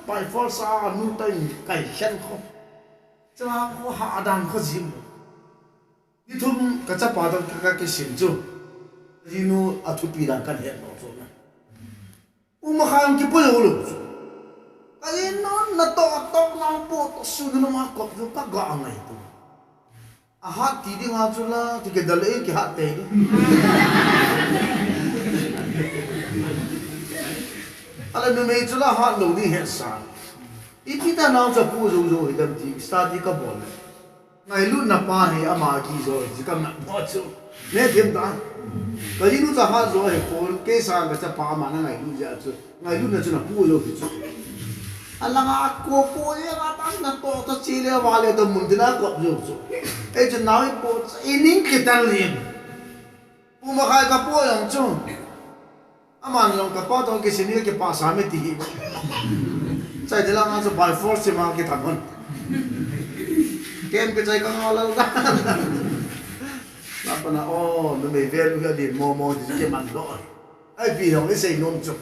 bài phó sa nu tay cài khen không cho nó hạ đàn có gì mà đi thum cái chấp vào cái xiên chú đi nu à thu pi đàn cái hiện đó rồi mà khang cái bôi luôn cái nó to nó bộ suy nó mà cọp nó các gạo này tu à hát tí đi ngao chú la thì cái đợt cái hát tê ala nu me chula ha lo ni he sa ipita na cha pu zo zo idam ti study ka bol ngai lu na pa he ama ki zo ji kam na bo chu ne them ta ka ji nu cha ha zo he pol ke sa ga cha pa ma na ngai lu ja chu ngai lu na chu na pu zo ki chu ala nga ko ye ga ta na to ta chi le wa le to mun dina ko zo chu e chu na i po inin ki tan lin pu ma khai ka po yang chu aman long ka pa to ke sini ke pa sa me ti chai de la ma so by force ma ke thon kem ke chai ka ngala la la pa na o no me ve lu ga di mo di ke man lo ai pi long le sei nom chu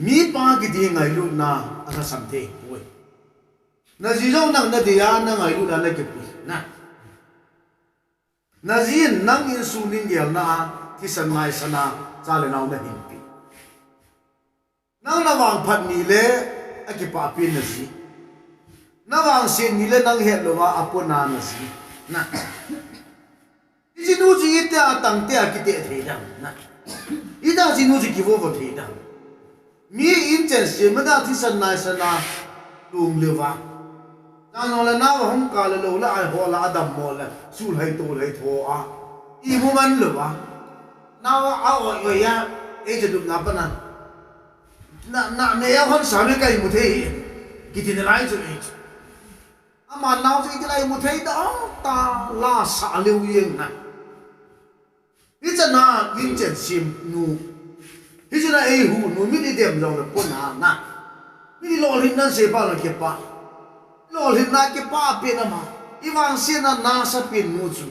mi pa ki di ngai lu na asa sam the oi na ji zo nang na di ya na ngai lu na le ke pi na zin nang in su ning gel na ti san mai sana cha le naw na hin pi nang na wang phat ni le a ki pa pin na si na wang sin ni le nang het lo wa apona na si na ji nu ji ta tang te a ki te the dang na ida ji nu ji ki vo vo the dang mi in chen se ma da ti san nai sana lung le wa na no le na wa hong ka le lo la ai ho la adam mo la sul hai to lai tho a i mu man lo wa nào áo ở ya ấyจะดูนับนะน่ะเนี่ยคนสามีกันมุทัยกินอะไรจุดนี้อามันเราจะกินอะไรมุทัยดาวตาลาสาลิวยังนะ in chen sim nu hi chuna ei hu nu mi di dem lo pon ha na mi di lol hin nan se pa la ke pa lol hin na ke pa pe na ma iwang se na sa pin nu chu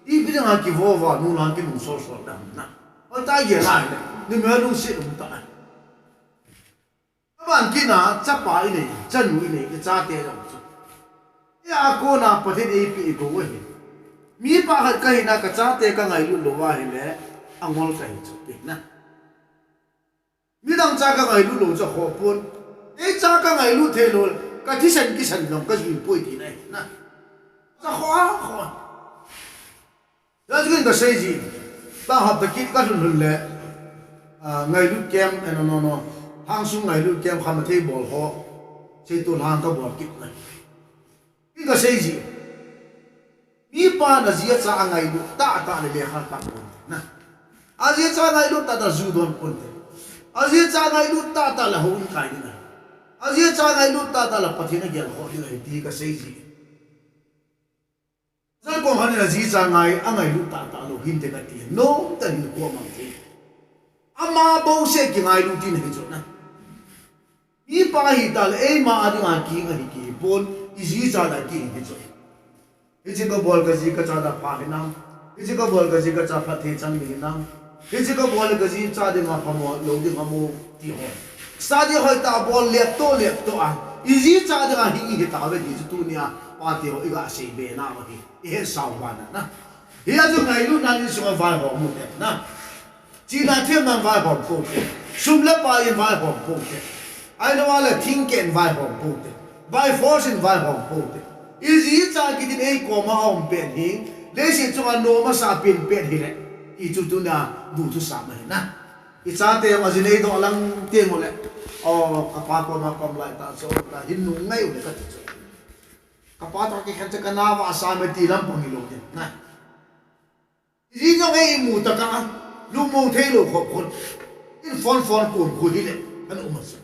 I bi nga ki vo va nu lan ki nu so so da na o ta ye la le ni me lu se lu ta ban ki na cha pa I ne cha nu I ne ke cha te lo chu ya ko na pa the de pi ko we mi pa ha ka hi na ka cha te ka ngai lu lo wa hi le angol ka hi chu pe na mi dang cha ka ngai lu lo cha ho pon e cha ka ngai lu the lo ka thi san ki san long ka ju poi ti nai na cha ho ho That's going to say, "Ta have the kid got to le, ngai lu kem no, hang sung ngai lu kem kham the ball ho, say to hang ka ball kit nai. Kita say ni pa na zia cha ngai lu ta le le kha ta na. Azia cha ngai lu ta zu don pon te. Azia cha ngai lu ta la hon kai ni na. Azia cha ngai lu ta la pathina gel ho ni ti ka say Sai ko han na ji cha ngai angai lu ta lo hin te ka ti no ta ni ko ma ti ama bo se ki ngai lu ti ne jo na I pa hi ta le e ma adi nga ki nga ki pon I ji cha da ki ni jo I ji ko bol ka ji ka cha da pa ni na I ji ko bol ka ji ka cha pha the chang ni na I ji ko bol ka ji cha de ma pa mo lo de ma mo ti ho sa de hoi ta bol le to a I ji cha de nga hi ta ve ji tu ni a pa ti ho I ga se be na ma hi I sao ba na hi a ju ngai lu na ni so va ho mu te na ji na the man va ho po te sum le pa in va ho po te ai no ala think ken va ho po te vai force in va ho po te I ji cha ki din ei ko ma om pen hi le si chu no ma sa pin pen hi le I chu tu na du tu sa ma na I cha te ma ji nei do lang te mo le o ka pa ko ma kom lai ta so ta hin nu ngai u le ka chu kapata ke khan ka na wa sa me ti lam pang lo de na ji no ngai mu ta ka lu mo the lo kho khon in fon ko khu hi le an u ma sa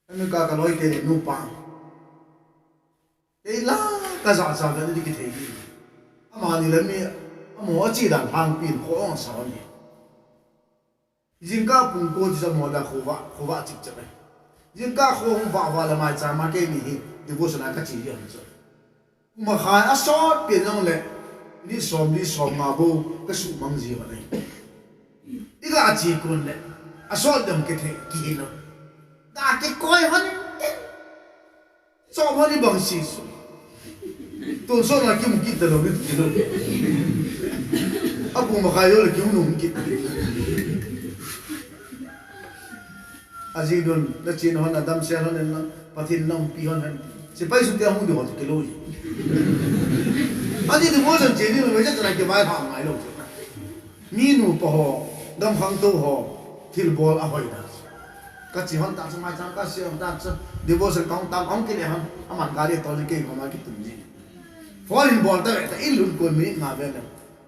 an ka loi te nu pa e la ka sa ga ni ki the gi ama ni le mi mo chi dan hang pin ko on sa ni jin ka pung ko ji sa mo da kho wa chi cha ne jin ka kho wa la mai cha ma ke mi hi devotion ka chi yan so ma kha a short pin nong le ni som ma bo ka su mang ji wa nei I ga chi kun le a short dam ke the ki no da ke koi han so ma ni bang si so to so na ki mu ki ta lo ni ki lo a bu ma kha yo le ki mu nu ki Azidun na chin hon adam se hon na pathin nong pi hon han se pai su te hong de hon ke lo ji Aji de mo san che ni me ja tra ke bai pha ngai lo ni nu po ho dam khang to ho thil bol a hoi da ka chi hon ta sa mai chang ka se hon ta sa de bo san kong tam ong ke le han aman ga le to le ke ma ki tum ji foreign ball ta in lun kon mi ma ve na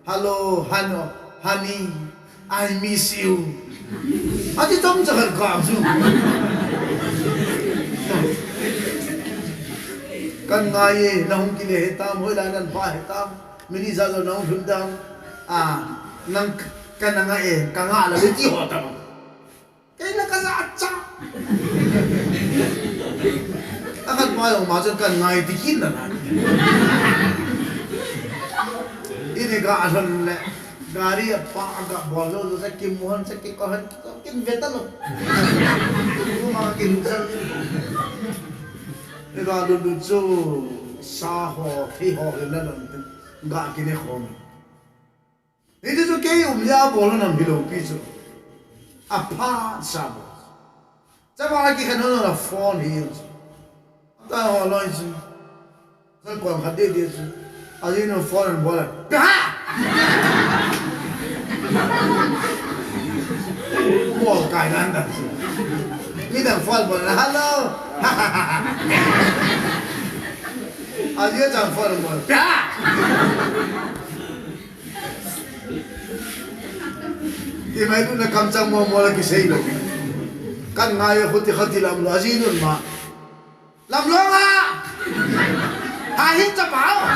hello hano honey I miss you Aji tom cha kan ka su kan ngai na hung ki le ta moi la nan pa he ta mini za zo na hung dang nang kan nga ka nga la le ti ho ta kai la ka za cha akan pa yo ma chen kan ngai ti kin na ini ga asan le gari apa agak bolo sa kimuhan sa kikohan kin beta lo mga kinusan ega do so sa ho thi ho na lan ga kine khom ite so ke ya bolo na bilo piso apa sa bo sa ba ki kan na phone hi ta ho lo ji sa ko khade de aje no phone bola Wow, cái đó là cái thằng phone bảo là hello, à dưới thằng phone bảo thì mấy đứa nó cầm trong mua là cái gì đâu, căn ngay ở khoti làm lo gì nữa mà, làm lo à, hai hít cho bảo.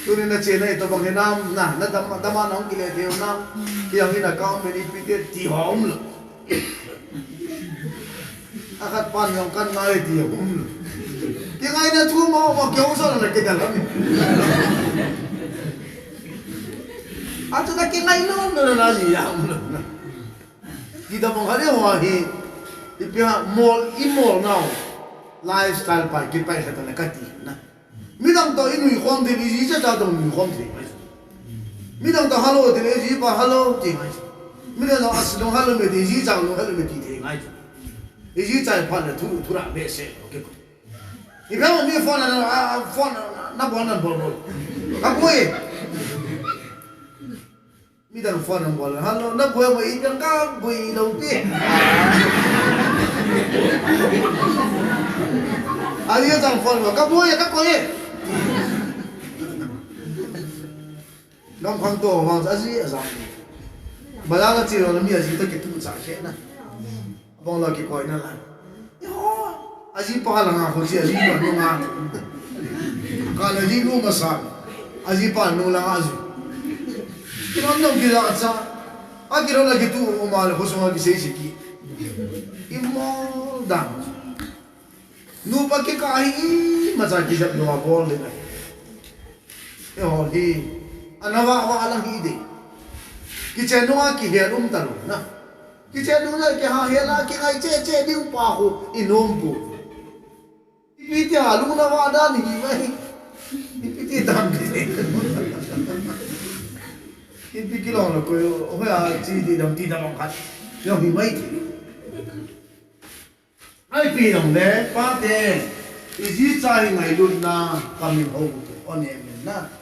tôi nên là chuyện này tôi bằng cái nam nè nó đâm nóng cái này theo nam cái yang ini kau menipiti tihom lo akan pan yang kan ngai tihom lo cái ngai nó thu mau kéo sao là cái dalam atau cái ngai nó là gì yang lo kita menghari wahi ipia mall imol now lifestyle pa kita itu nak kati na midang to inu khom de ji cha ta dong nu khom de midang to hello de ji pa hello ji mai midang to as dong hello me de ji chang dong hello me ji de ngai de ji chai pa na thu ra me se okay ko ni ba mi phone na bon ka boy midang phone na bon hello na boy mo idang ka boy lo ti ali yang phone ka boy ka boy Nam khang to wang sa si asam bala la chi lo mi a ji ta ke tu cha che na bong la ke koi na la yo a ji pa la nga ko si a ji no no nga ka la ji no ma sa a ji pa no la nga ju ki non no ki la cha a ki ro la ke tu o ma la ho so ma ki se si ki i mo dang nu pa ke ka hi ma cha ki jap no a bol le na yo hi anawa wa alang hide kichen nunga ki he talo na kichen nunga ki ha hela ki ngai che ding pa ko inom ko ipiti halu na wa da ni mai ipiti dam de ipiti kilo na ko o ha chi di dam ti dam khat yo hi mai ti ai pi dong le pa te iji cha hi ngai lu na kamin ho ko on em na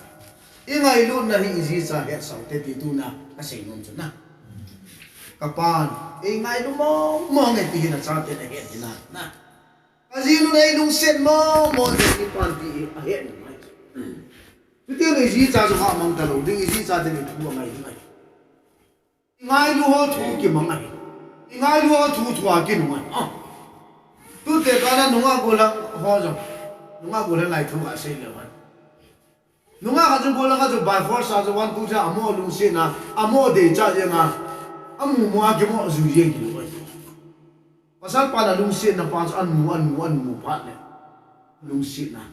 ingai lu na hi iji cha he sau te ti tu na a sei nom chu na kapan ingai lu mo nge ti na cha te na he ti na aji lu nei lu sen mo te ti pan ti a he na mai tu te le iji cha zo ha mang ta lo ding iji cha te ni tu ngai ngai ingai lu ho thu ki mang ai ingai lu ho thu a ki ngai a tu te ka na nunga ko la ho zo nunga ko la lai thu a sei le nunga ka jung bola ka by force as one two cha amo lu se na amo de cha je nga amu mo a ke mo zu ye ki lo pasal pa na lu se na pa an mu pa le lu se na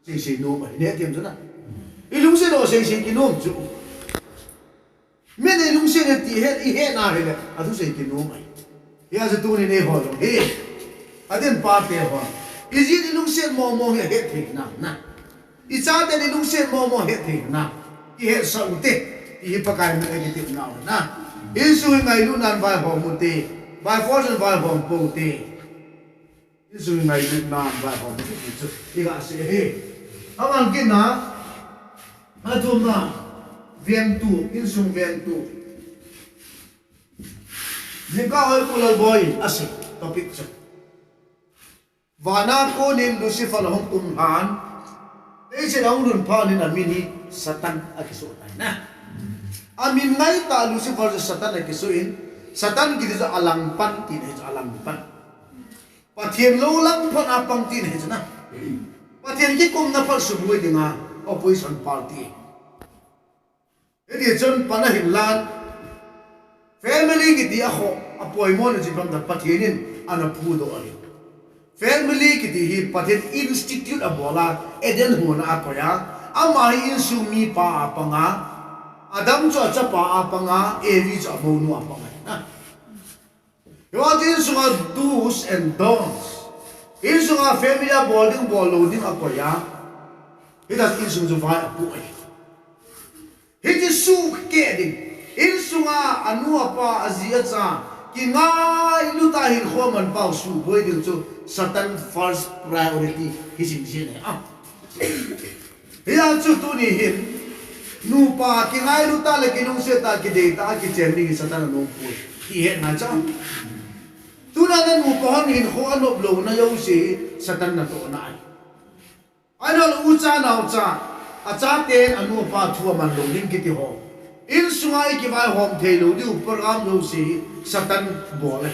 se no ba ne tem na i lu se do se ki no ju me ne lu se ne ti he na he le a tu se ki no mai ya se tu ne ho lo he a den pa te ho i ji lu se mo he te na icha te ni lung se mo he the na I he sa ute I pakai me ke te na na isu ngai lu nan vai ho mu te vai fortune vai ho po te isu ngai lu nan vai ho mu te chu I ga se he awan ke na atum na vien tu isu vien tu ni ka hoi pulal boy ase topic chu vana ko nin lucifer hong kum han Ei se dang run pa ni na mini satan akiso na amin ngai ta lucifer satan akiso in satan ki za alang pan ti ne alang pan pathian lo lang phan apang ti ne na pathian ki kom na par su bui dinga opposition party edi chon pana himlan family ki dia kho apoi mon ji bang da pathianin ana phu do ali family ki di pathet institute abola eden hona akoya amai insumi pa apanga adam cho cha pa apanga evi cha bonu apanga na yo din sunga do's and don'ts in sunga family boarding loading akoya ida insung zo vai apu ai hiti su keding in sunga anu apa azia cha ki ngai lu ta hin khoman pau su boi ding chu satan first priority hisim jene ya chu tu ni hin nu pa ki ngai lu ta le ki nung se ta ki de ta ki chen ni satan no pu ki he na cha tu na nu pa hin kho anop lo na yo se satan na to na ai anol u cha na u cha a cha ten anu pa thu man lo ling ki ti ho in sungai ki vai hom thelo di program lo si satan bole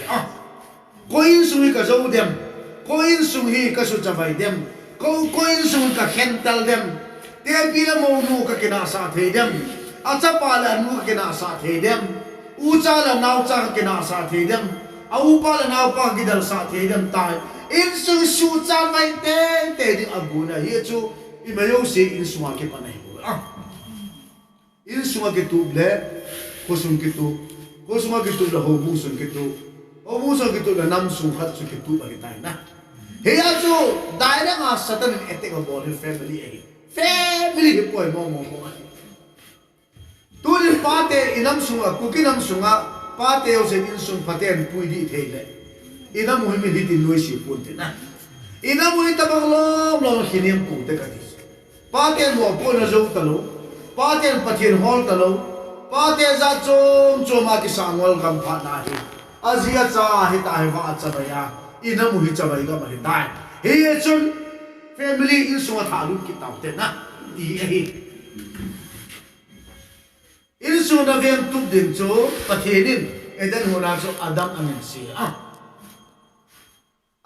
ko in sungai ka zo dem ko in sungai ka su chavai dem ko in sungai ka khental dem te pi la mo nu ka kina sa the dem acha pa la nu kina sa the dem u cha la nau cha kina sa the dem au pa la nau pa ki dal sa the dem tai in su cha mai te di abuna hi chu i ma yo se in su ke pa nei in su ke tu ble ko sun ke tu la ho bu sun ke tu ho bu sun ke tu la nam su khat su ke tu ba ki tai na he ya chu dai na nga satan in etek of body family hi poi mo tu ni pate inam sunga kuki nam sunga pate o se in sung paten pui di thele inam hui mi di noi si punte na inam hui tabang lo hinim pu te ka di pate mo po na zo talo pate pathin hol talo pate za chom ma ki sangol gam pha na hi azia cha hi ta hi wa cha ba ya inam hui cha ba ga ma hi dai he chun family in sunga thalu ki tau te na di hi in sunga vem tup din cho pathenin eden hona so adam amin si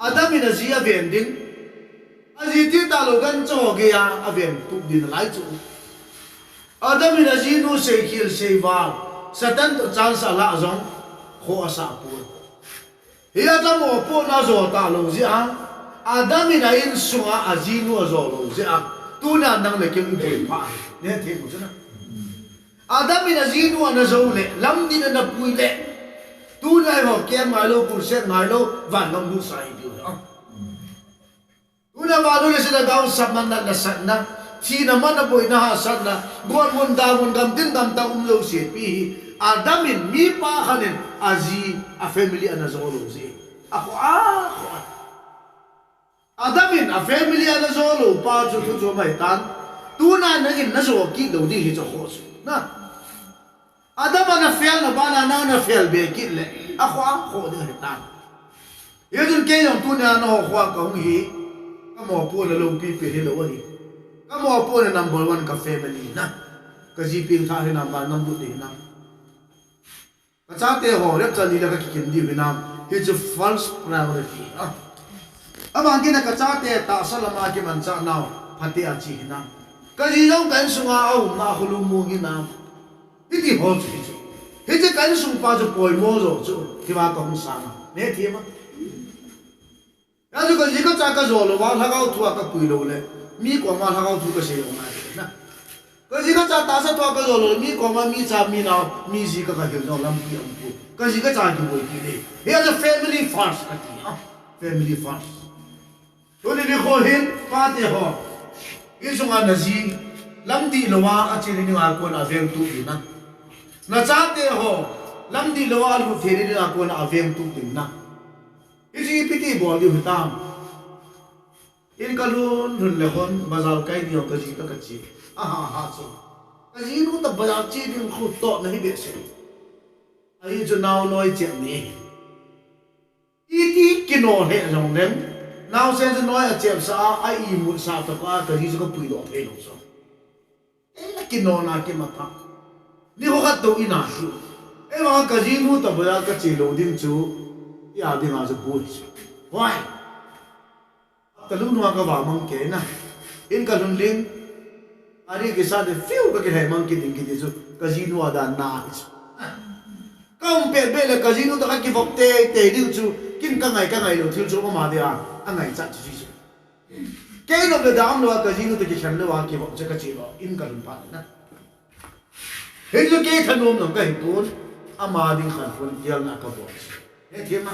adam in azia vem din aziti talogan cho ge ya avem tup din lai chu adam in azinu se khil se wa satan to chance la zong kho asa pu hi adam o po na zo ta lo ji adam in ain sunga azinu zo lo ji tu na nang le kem de pa ne the ku chana adam in azinu na zo le lam din na pui le tu na ho kem mai lo pu se mai lo van ngam du sai bi tu na ma lo le se na gaun sap man na sat na thi na man na boi na ha sat na gon mun da mun gam din gam ta lo se pi adam in mi pa khanen azi a family ana zo lo ji ako Adamin a family ana zolo pa chu chu mai tan tu na nagin na zo ki do di hi cho khos na adam ana fel na ba na fel be ki le a kho de tan ye dun ke yong tu na no khwa ka hu hi ka mo pu na lo pi pe hi lo hi ka mo pu na number 1 ka family na ka ji pin tha hi na ba nam du de na ka cha te ho re cha ni la ka ki kin di na it's a false priority abang kina kacate ta salama ki mancha naw phati achi hina kaji jong kan sunga au na khulu mu gi na ti ho chi chu he je kan sung pa jo poi mo zo chu ti ba ka hung sa na ne thi ma ya ju ka ji ka cha ka zo lo wa la ga thu ka pui lo le mi ko ma la ga thu ka se yo na ka ji ka cha ta sa thu ka zo lo mi ko ma mi cha mi na mi ji ka ka jo lam pi am pu ka ji ka cha ki boi ki le he is a family first ka ti family first Tuli ni kohin pati ho. Isunga na si lamdi lawa at sili ni ako na avem tu ina. Na chate ho lamdi lawa lu feri ni ako na avem tu ina. Isi piti bo di hutam. In kalun run lehon bazar kai di ka ji ka kachi. Ha so. Kaji nu ta bazar chi di khu to na hi bese. Ai jo naw noi che ni. Iti kino he jong nem. Now since noi a chem sa ai mu sa ta ka ka ri ko pui do pe lo so la ki no na ki mata ni ho ka to ina su e ma ka ji mu ta ba ka chi lo din chu ya di ma so bu chi why ta lu no ka ba mang ke na in ka lun lin ari ke sa de fiu ka ke hai mang ki din ki de so ka ji no da na is ka pe be le ka ji no ta ka ki vok te di chu kin ka ngai lo thil chu ma de anh này chắc chỉ chứ cái nó cái đám nó cái gì nó cái chân nó vào kia bọn cái gì đó in cả luôn phát nè hết rồi cái thằng nó cái cuốn ama đi khẩn cuốn giờ là cái bọn hết thiệt mà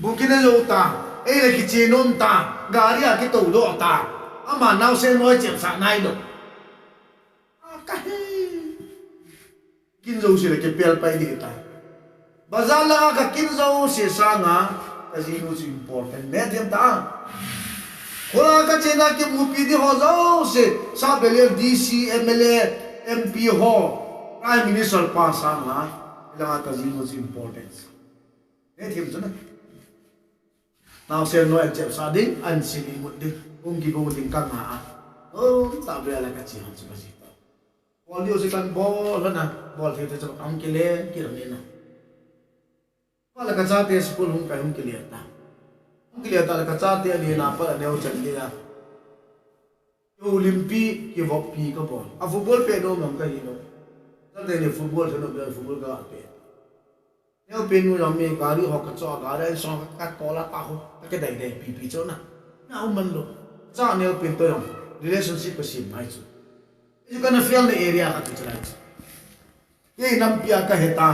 bukan nó ta ấy là cái gì nó ta gari à cái tàu đó ta ama nào xem nói chuyện sáng nay được cái kinh dâu là cái bèl bay đi ta bazar là cái kinh dâu sang à cái gì nó important nè thêm ta Hola ka chena ki mupi di ho zo se sa bele DC MLA MP ho Prime Minister pa sa na ila ka zino is importance ne thim chuna now se no en chep sa ding an sini mut ding ki go ding ka na ta bele la ka chi han chi ta bol dio se kan bol na bol the cha am ke le ki ram na wala ka cha te school hum ka hum ke le ta la ka cha te ni na pa ne o chan ni na yo Olympic ki vok pi ka bol a football pe do ngam ka hi no ta de ni football thano be football ka pe neo pe nu ram me gari ho ka cho ga ra so ka ko la pa ho ka dai dai pi cho na na man lo cha neo pe to yong relationship ka sim mai chu you gonna feel the area ka tu chalai ye nam pia ka heta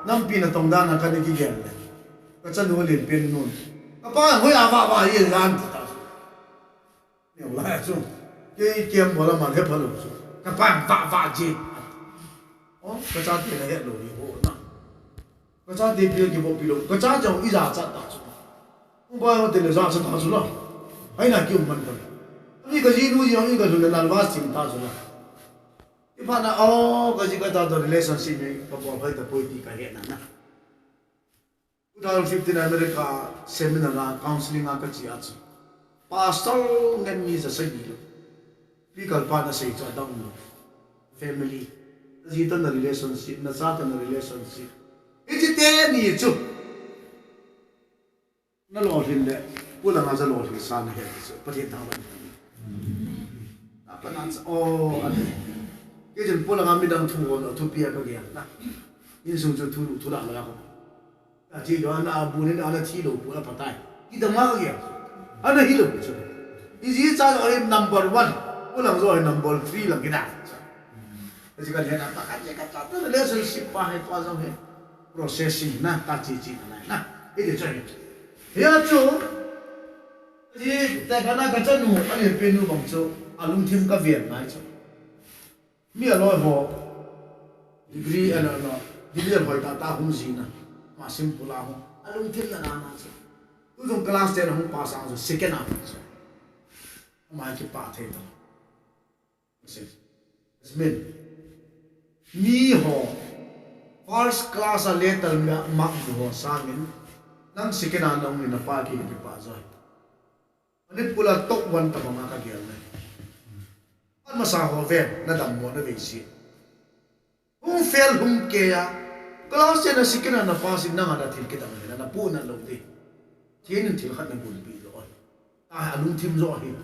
nam pi na tong da na ka ni ki gen le ka cha nu le pe nu ka pa ho ya va ye ran ta neo la chu cái kiếm của nó mà hết phần rồi, các bạn vạ gì, cái cha tiền này hết rồi bộ nó, cái cha tiền kia bộ bị cái cha chồng ít ra chặt tao, không bao giờ tiền ra chặt tao rồi, hay là kiếm mình thôi, cái gì nuôi gì cái gì là vắt chìm tao rồi, cái phần là cái gì cái tao đó relationship này, cái bộ phải tập bồi cái hiện này, 2015 America seminar counseling cái gì à chứ, pastor nghe mi sẽ xây dựng vì các bạn sẽ cho đông family, gì đó là relationship, nó sao là relationship, cái gì thế này chứ, nó lo hin đấy, bữa nào nó sẽ lo hin san hết, bất hiện thao bạn, apa nanti, anh, cái chuyện bữa nào mình đang thu nó thu bia cái gì, na, in sung cho thu làm là không, chỉ đó anh abu nên anh chỉ đâu bữa nào bắt tay, cái đó mà cái gì, anh hiểu chứ, cái gì cha rồi number one. Ulang rồi number 3 lang kita. Jadi kan dia katakan dia kata relationship bahai pasang he processing na ta chi na ini jadi. Ya chu. Jadi ta kana ka chanu ani penu bang chu alung thim ka viet nai chu. Mi aloi ho degree ana no degree hoi ta hum ji na ma sim pula ho alung thim na na chu. Tu jong class 10 hum pass ang chu second up chu. Mai ki pa the to. Asmin ni ho first class a letter mak ho sangin nang second anong ni na pa ki pa zai ani pula top 1 ta ma ka gel na an masa ho ve na dam mo na ve si fail hum ke ya class na second na pa sin na da thil ke dam na pu na lo de thien thil khat na bul bi lo ta alung thim zo hi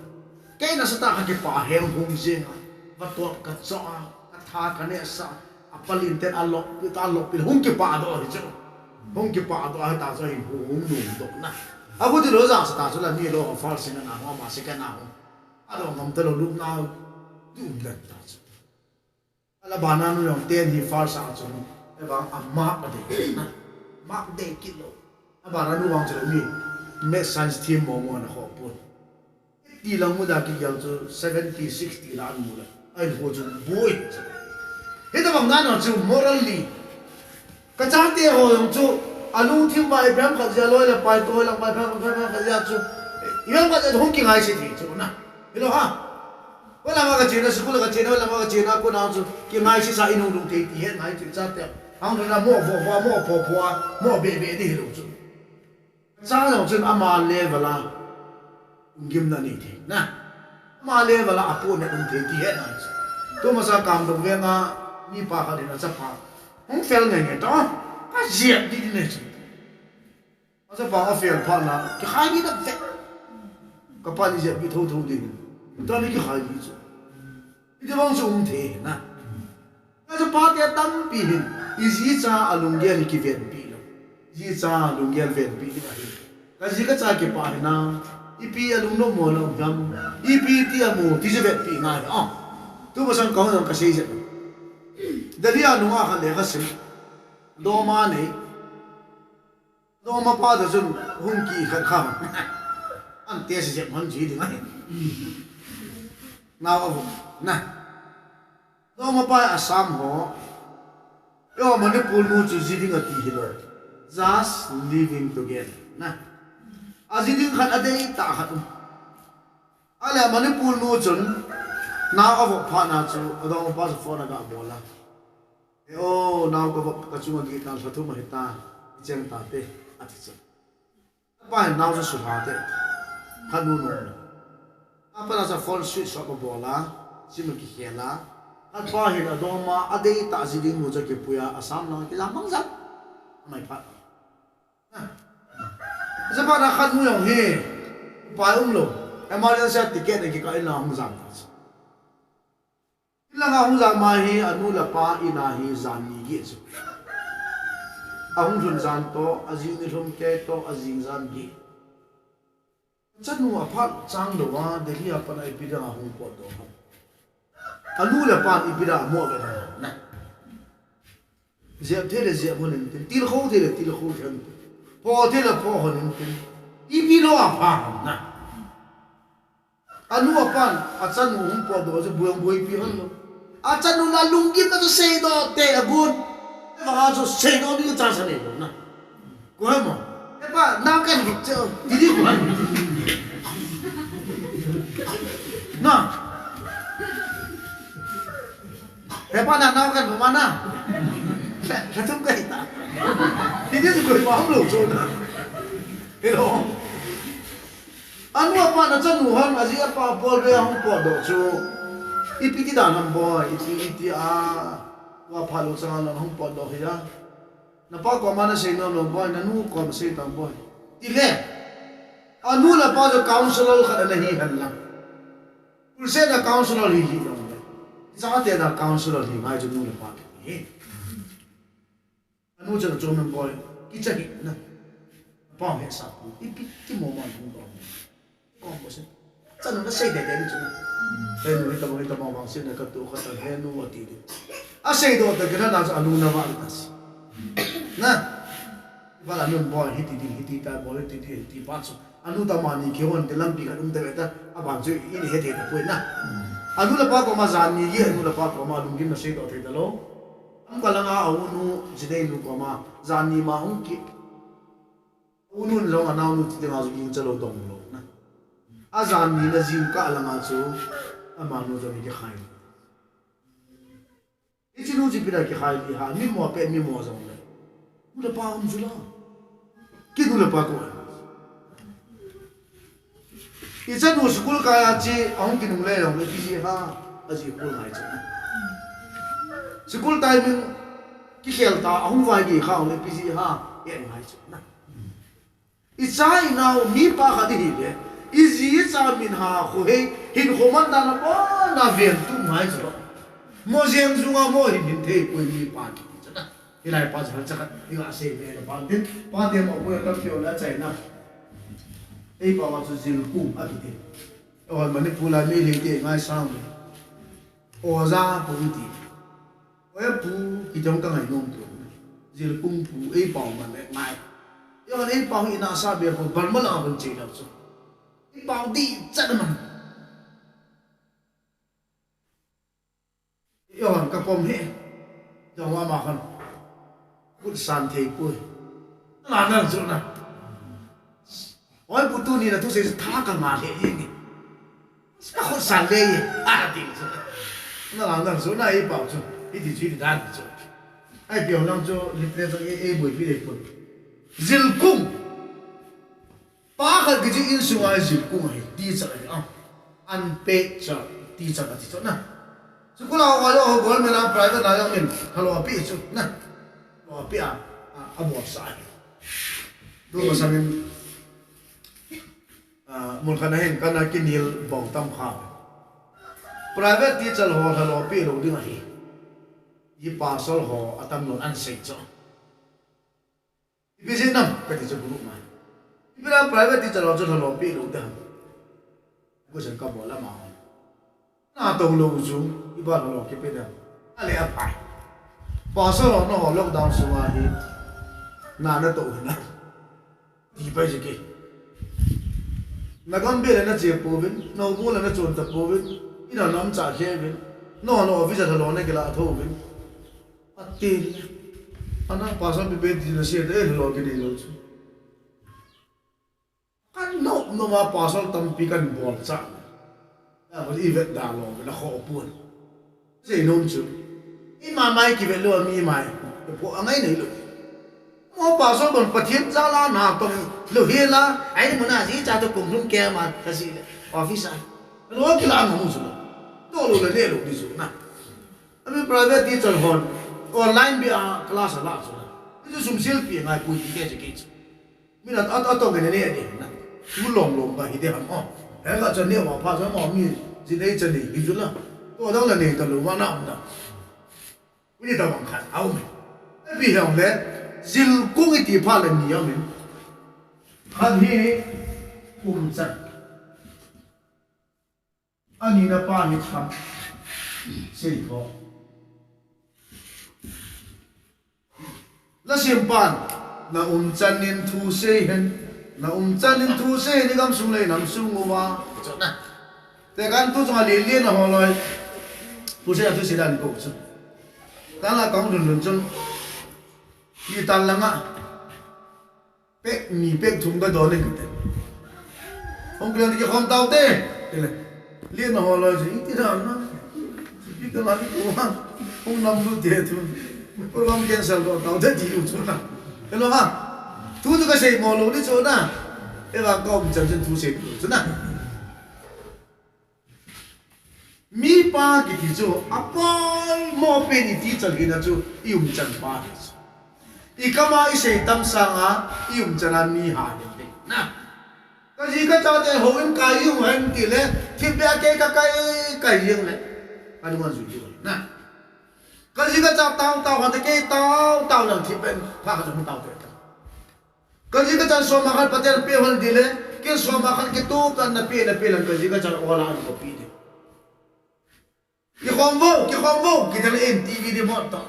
ke na sa ta ka ke pa hem hum je vật tuột cắt rõ cắt tha cái này sao apalin tên alok pil hung ke pa do chứ hung ke pa do ta cho hình hung nung dok na abu di lo za sa ta cho là ni lo fal sin na ho ma se ka na ho ado ngam te lo lu na du dan ta cho ala bana nu yong ten hi fal sa cho e bang amma pa de na mak de kilo abana nu wang cho mi me science team mo na ho pu ti lang mu da ki yang cho 70 60 lan mu la ai ho chu boy he da bang na no chu morally ka cha te ho yong chu alu thim ba ibrahim ka ja loi la pai to lang pai ka ja chu yang ka hong ki ngai si thi chu na hello ha wala ma ka che na school ka che na wala ma ka che na ko na chu ki ngai si sa inu lu te ti he ngai chu cha te hang na mo mo be de lu chu cha yong chu ama level la gim na ni thi na ma level la apo na dum te ti he na to ma sa kam dong ve nga ni pa ka na cha pa hong fel ngai to ka jiat di ne chu ma sa pa fel pa na ki khai ni na ve ka pa ni je bi tho tho de to ni ki khai ni chu i de bang chu te na ka sa pa te tam pi hin i ji cha alung ge ni ki ven pi lo ji cha alung ge ven pi ni ka ji ka cha ki pa na ipi alung no mo lo gam ipi ti amu ti je vet pi ngai tu ma sang kong ka sei je dali anu nga khan le ka sim do ma nei do ma pa da jun hung ki khan kham an te se je man ji di ngai na avu na do ma pa asam ho yo manipur nu chu ji ding a ti hi lo just living together na aziding khan adei ta khat ala manipur no chun na avo phana chu adong pas phone ga bola o na ko ka chu gi ta sathu ma hita cheng ta te ati chu pa na ju su ha te khanu no apa na sa phone switch ko bola sim ki khela at pa hi na dong ma adei ta aziding no cha ke puya asam na ki lamang zat mai pa Sebab nak kat muyong he, upay umlo. Emergency ticket ni kita ina hong zam. ilang ahong zamahi anu lapa inahi zani gi chu ahong jun zan to azing ni hlum ke to azing zan gi chanu aphat chang do wa dehi apana ipida ahong po do anu lapa ipida mo ga na zia thele zia honin til kho thele til kho thang po thele po honin ipilo apa na anu apan achan hum po do je buang boi pi han lo achan nu la lungki ta se do te agun ma jo se do ni cha sa ne lo na ko ha mo e pa na kan gi che di di ko na e pa na kan ko ma na la tum kai ta di di ko ma lo jo na hello anu apa na chanu han aji apa bol be hong po do chu ipiti da nam boy iti wa phalo chang na hong po do ya na pa ko mana se no no boy na nu ko se tam boy ti le anu la pa jo counselor kha na hi han la pulse na counselor hi no sa te na counselor hi mai jo nu la pa hi anu jo jo nam boy ki cha hi na pa he sa ipiti mo ma hong do con của sinh, chắc nó xây để đến chỗ này, đây người ta mong bằng sinh là cái tổ khát là hẹn nu đi, xây đồ thì cái đó là anu na vào đó, nè, và là nông bò hít ta bò hít bắt số, anu ta mà đi kêu anh thì làm gì cả đúng thế ta, bạn chơi ini hết thì quên nè, anu là bao mà giàn gì, anu là bao mà đúng cái nó xây đồ thì đó lo, anh còn là anu chỉ đây nu mà giàn gì mà không kịp, anu là anh anu thì đang dùng những cái đồ đồng lo. Azan ni na jiu ka langa chu amanu zo ni ke khai ichinu ji pira ke khai ni ha mi mo pe mi mo zo le mu le pa um jula ki du le pa ko ichanu school ka ya chi ong ki nu le lo le ki ha aji ko ngai chu school timing ki khel ta ong vai gi kha le pi ha ye ngai chu na ichai now mi pa kha di le izi cha min ha khu he hin khoman da na po na ven tu mai zo mo jem zunga mo hin the ko ni pa ki cha ilai pa cha cha ni ga se me pa din pa de mo ko ta pyo la chai na ei pa wa chu zil ku a ki te o mani pula mi le te ngai sang o za pu ti o ya pu ki jong ka ngai nom tu zil pu ei pa ma le ngai yo ei pa ina sa be ko ban ma la ban che la chu bảo đi chắc mà yêu hàng các con hết giờ hoa mà con cút sàn thề cuối là năng dụng nào ôi bút tu này là tu sẽ thả cả mà thế gì các con sàn đây đi rồi nó là năng dụng này bảo chứ ít thì chỉ đàn rồi ai biểu năng cho lịch lên cho buổi phi để quân diêu cung ba cái gì in xuống ai diêu cung ấy đi chơi à ăn bê chơi đi chơi là đi chơi nè chứ có nào gọi là gọi mình làm private là mình hello bê chứ nè lo bê mua sai đúng mà sao mình một cái này cái này cái nhiều bỏng tâm khảo private đi chơi họ hello bê rồi đi ngay y pasal họ atam non ăn sấy cho bây giờ năm cái gì cho group mà bây giờ private đi chơi họ cho hello bê rồi đó có sự cặp bỏ là mà na tông lâu xuống y ba hello cái bên đó anh lấy phải pasal họ nó lockdown xuống à thì na nó tụng na đi bây giờ cái na con biết là nó Chepu bên nó mua là nó trốn tập bên ít là nó trả kia bên nó bây giờ hello này cái là thâu bên tiền anh nói pasal bị bên thì nó sẽ để hello cái này rồi anh nó mà pasal tâm pi kan bol cha à một event đào lo nó khó buồn gì nôn chứ ít mà mai kia về luôn mi mai bộ anh ấy này luôn mà pasal còn phát hiện ra là nào còn lưu hiện là anh muốn là gì cha tôi cùng luôn kia mà cái gì office nó cái là không chứ đâu luôn là để luôn đi rồi nè anh private teacher hòn online bị class là rồi cái chúng sinh viên ngay cuối cái gì mình là ở trong cái này này nè muốn lồng cái gì đấy hả cái cho nên mà pasal mà mi gì đấy chân đi cái chút là ตัวต้องละเนี่ยตลอดว่าน้ำนะวิธีตะวันขัดเอาไหมไอ้พี่เราเนี่ยจิลกุ้งที่พาเลยนี่เอาไหมขัดที่จันอันนี้นะป้านี่ทำเสียทอแล้วเสียงปานนะจันนินทูเสียนนะจันนินทูเสียนี่กำสุงเลยนำสุงว่าจบนะแต่การทูจะมาเลี้ยนนะฮอลอยทูเสียทูเสียดันกูจบแต่ละกองดุนจนยี่ตันละงะเป็กมีเป็กทุ่งก็โดนเลยกันองค์เรียนที่ความเต่าเต้เลี้ยนนะฮอลอยสิที่นั่นนะที่ตลาดที่กูว่าองค์นำดูเดียทุนโปรแกรมแคนเซิลก็เต่าเต้ที่อยู่ชุดนะเห็นไหมฮะทุกทุกเสียมอลูนี่ชุดนะเอ้ว่าก็มันจะเป็นทุกเสียชุดนะมีป้ากี่ที่ชุดอ่ะป้ายมอเป็นที่จังกินนะชุดยุ่งจังป้าที่ชุดอีกมาอีเสียตั้มสังอ่ะยุ่งจังมีหาเด็กนะก็จีก็จะแต่หัวมันกายยุ่งเห็นกี่เลยที่เบียร์เกย์ก็กายยังเลยอันนี้มันสุดยอดนะก็จีก็จะเต่าหันตะเกย์เต่าหลังที่เป็นพากันจะมันเต่าเด็กก็จีก็จะสวมมาขันประเทศเปียหันดีเลยแค่สวมมาขันแค่ตู้กันนับเปียหลังก็จีก็จะโอลาอันก็ปีเดียวกี่ความโว้กี่ทะเลเอ็นทีวีดีหมดต่อ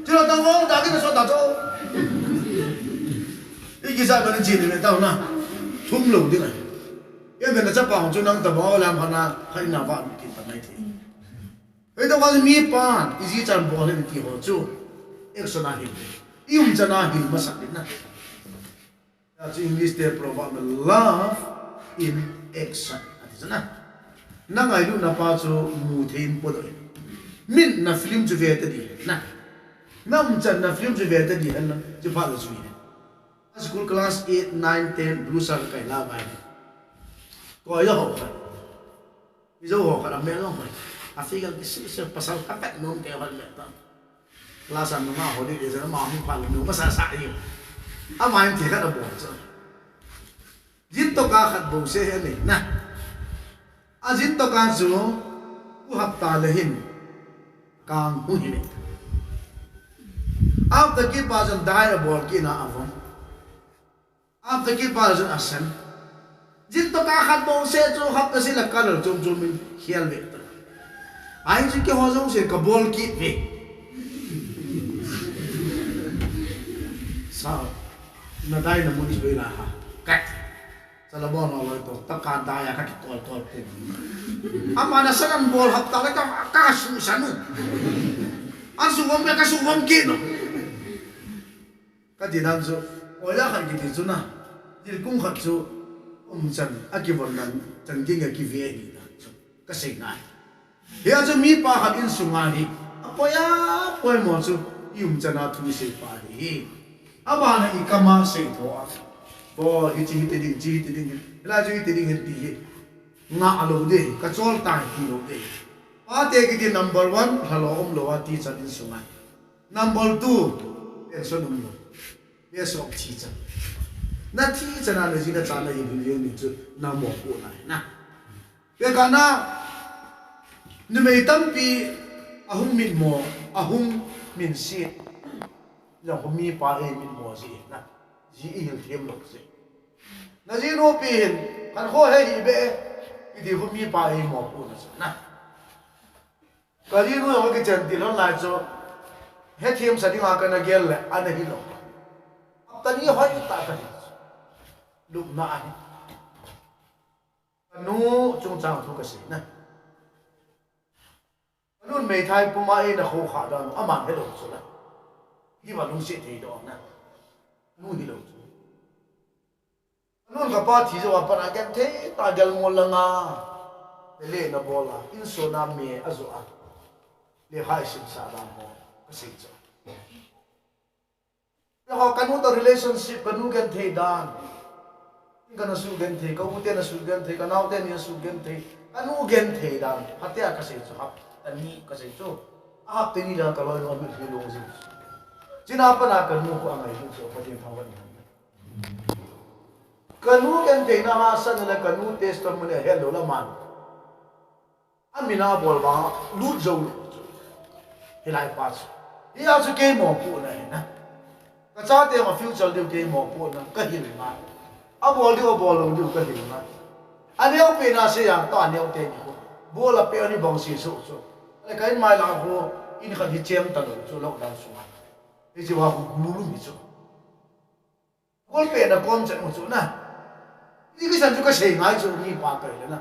ที่เราต้องโว้จากที่เราสวดต่อโจ้อีกกี่สายมันจีนเนี่ยเต่านะทุ่มลงที่ไหนยังเป็นจะปังจนนั่งตะบอลำพนาให้นาบ้านกินปันไหนทีไอ้ตัวก็มีป้านอีจีจันบอลเล่นที่หัวจูเอ็กซ์นาฮิลยุ่งจะนาฮิลมาสักนิดนะแต่ที่อังกฤษเดี๋ยว provide love in action อะไรสักนะนั่งไอ้ลูกนับป้าจูมูเทียนปวดเลยมินนับฟิล์มจูเวตดีนะนั่งจันนับฟิล์มจูเวตดีนั่นนะจูพาลูกจูนี่school class 8, 9, 10 blue sun kay labay ko ayo ho izo ho kada melong ho afigal kisi pasal kapet non kay wal meta class ang mga ho di sa mga hing palo no masasa iyo amayin ti kada bo so jito ka khat bo se ni na ajito ka zo ku hapta lehin kang huhimit after ki bajan dai bol ki na avon after ki bajan asan jito ka khat bo se chu hap ka sila color chum min hial ve ta ai ji ki hojong se ka bol ki ve sa na dai na mun be la ha kat sa labon lo to ta ka dai ka ki tol ko ama na sanan bol hap ta ka su sanu an su wom ka su wom ki no ka dinan zo oya kan ki ti na dil kung khat zo chan akibon nan chan ging ki ve ni na ka sei na ya zo mi pa hat in sunga ni apoya poi mo zo yum chana thu sei pa ni aba na ikama sei tho a bo hi chi ti ding la ji ti ding ti nga alo de ka chol tai ki lo de pa te ki di number 1 halo om lo wa ti chan in sunga number 2 person um lo yes ok chi chan na thi chana le ji na cha na yin yin ni chu na mo ko na na pe ka na ni mei tam pi ahum min mo ahum min si ya ho mi pa e min mo si na ji i hil them lok se na ji no pi hin kan ho he hi be i di ho mi pa e mo ko na na ka ji no ho ki chen ti lo la cho he them sa di nga ka na gel le ana hi lo ta ni ho ta ta lúc nãy nu chung chang thu cái gì nè nu mấy thai bố mai là khô khát đó à mà cái đồ số này đi vào nu sẽ thấy đó nè nu đi đâu nu gặp ba thì rồi bạn anh thấy ta gel mua lăng à để lên nó bỏ la in số nam mẹ à rồi à để hai sinh sa đam ho cái gì chứ nếu họ cần một relationship cần một cái thế đàn kana su gen the ka ute na su gen the ka nau te ni su gen the anu gen the dan hatia ka se chu hap ani ka se chu a hap te ni la ka loi mi hi lo ji china pa na ka nu ko angai lu so pa tin thawan ka nu gen the na ha san la ka nu test to mun he lo la man amina bol ba lut zo hilai pa hi a chu ke mo pu na na ka cha te ma future liu ke mo pu na ka hi ma a bol liu ka hi ma ani o pe na se yang to ani o te ni ko bol a pe ani bang si so so le kai mai la ko in kha hi chem ta lo chu lok dan su ma e ji wa ku lu mi chu bol pe na kom chen mo chu na ni cái sản xuất cái gì ngay chỗ đi qua cái đấy nè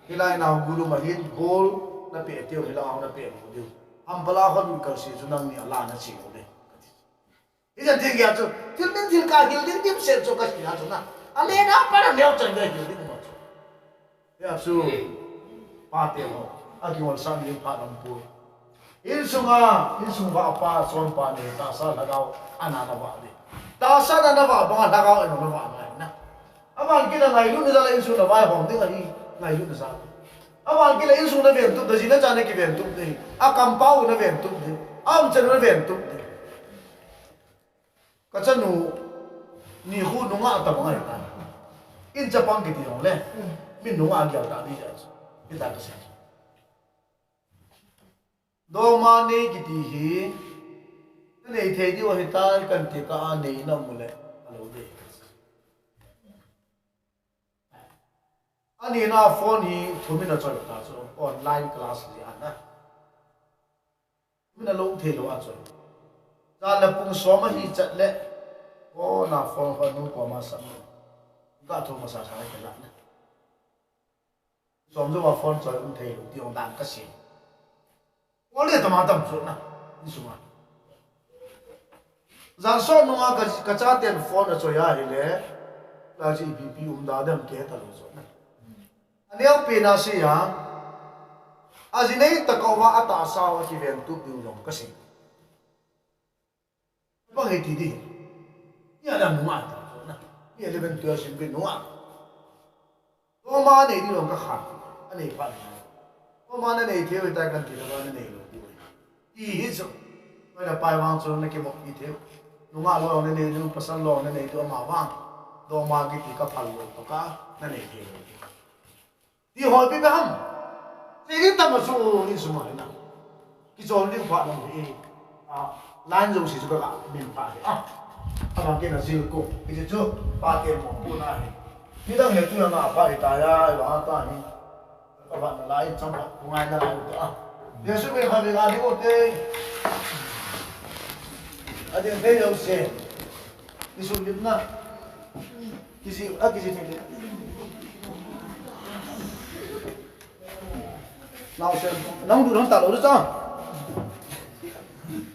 cái này nào guru mà hiện bol nó bể tiêu cái nào nó bể một điều ham bala hơn cái gì chỗ năng nhiều là nó chịu đấy cái gì thì cái chỗ thì mình thì cái điều điểm sẽ cho cái gì đó chỗ nào anh em nó bắt đầu nêu chân cái điều điểm mà chỗ cái số ba tiêu anh kêu sang điểm phát âm bùi in sung vào pa son pa này ta sa là gạo anh ăn vào đi ta sa là vào bằng là gạo anh nó vào này nè awan kila ngai lu na la insu na vai hom ding ani ngai lu na sa awan kila insu na ven tu da jina jane ki ven tu de a kam pau na ven tu de am chen na ven tu de ka chanu ni hu nu nga ta ngai ta in japan ki ti ong le min nu nga gyal ta di ja ki ta ka sa do ma ne ki ti hi nei the di wa hi ta kan ti ka nei na mu le alo de anh na phone hi thumi na choi ta so online class ji ana mina lo the lo a choi za la pung so ma hi chat le o na phone ko nu ko ma sa ga tho ma sa sa ke la na som zo wa phone choi un the lo ti ong dan ka si o le ta ma tam so na ni su ma za so no ma ka cha ten phone choi ya hi le la ji pp da dam ke ta lo so na anh em pe na si ya azinei ta ko wa ata sa wa ki ven tu bi long ka si ba he ti di ya na mu ma ta na ye le ben tu sin bi no a to ma ne di long ka kha ani pa to ma ne nei the ta kan ti la ba ne nei lo ti hi so ba da pai wang so na ke mo ki the no ma lo ne nei nu pasan lo ne nei to ma wa do ma ki ti ka phal lo to ka na nei the đi hỏi biết không thì cái tâm mà số đi số mấy nào cái chỗ liên quan là gì lan dùng sử dụng cái miền phải bằng cái là siêu cục cái chỗ ba tiền một cuốn này khi đang hiểu tôi là phải tài ra và ta thì các bạn lại trong mặt của ai là giờ số mình phải làm cái gì ở đây thấy đâu xem cái số điểm nào cái gì thì nào xem nóng đủ không tạo được chưa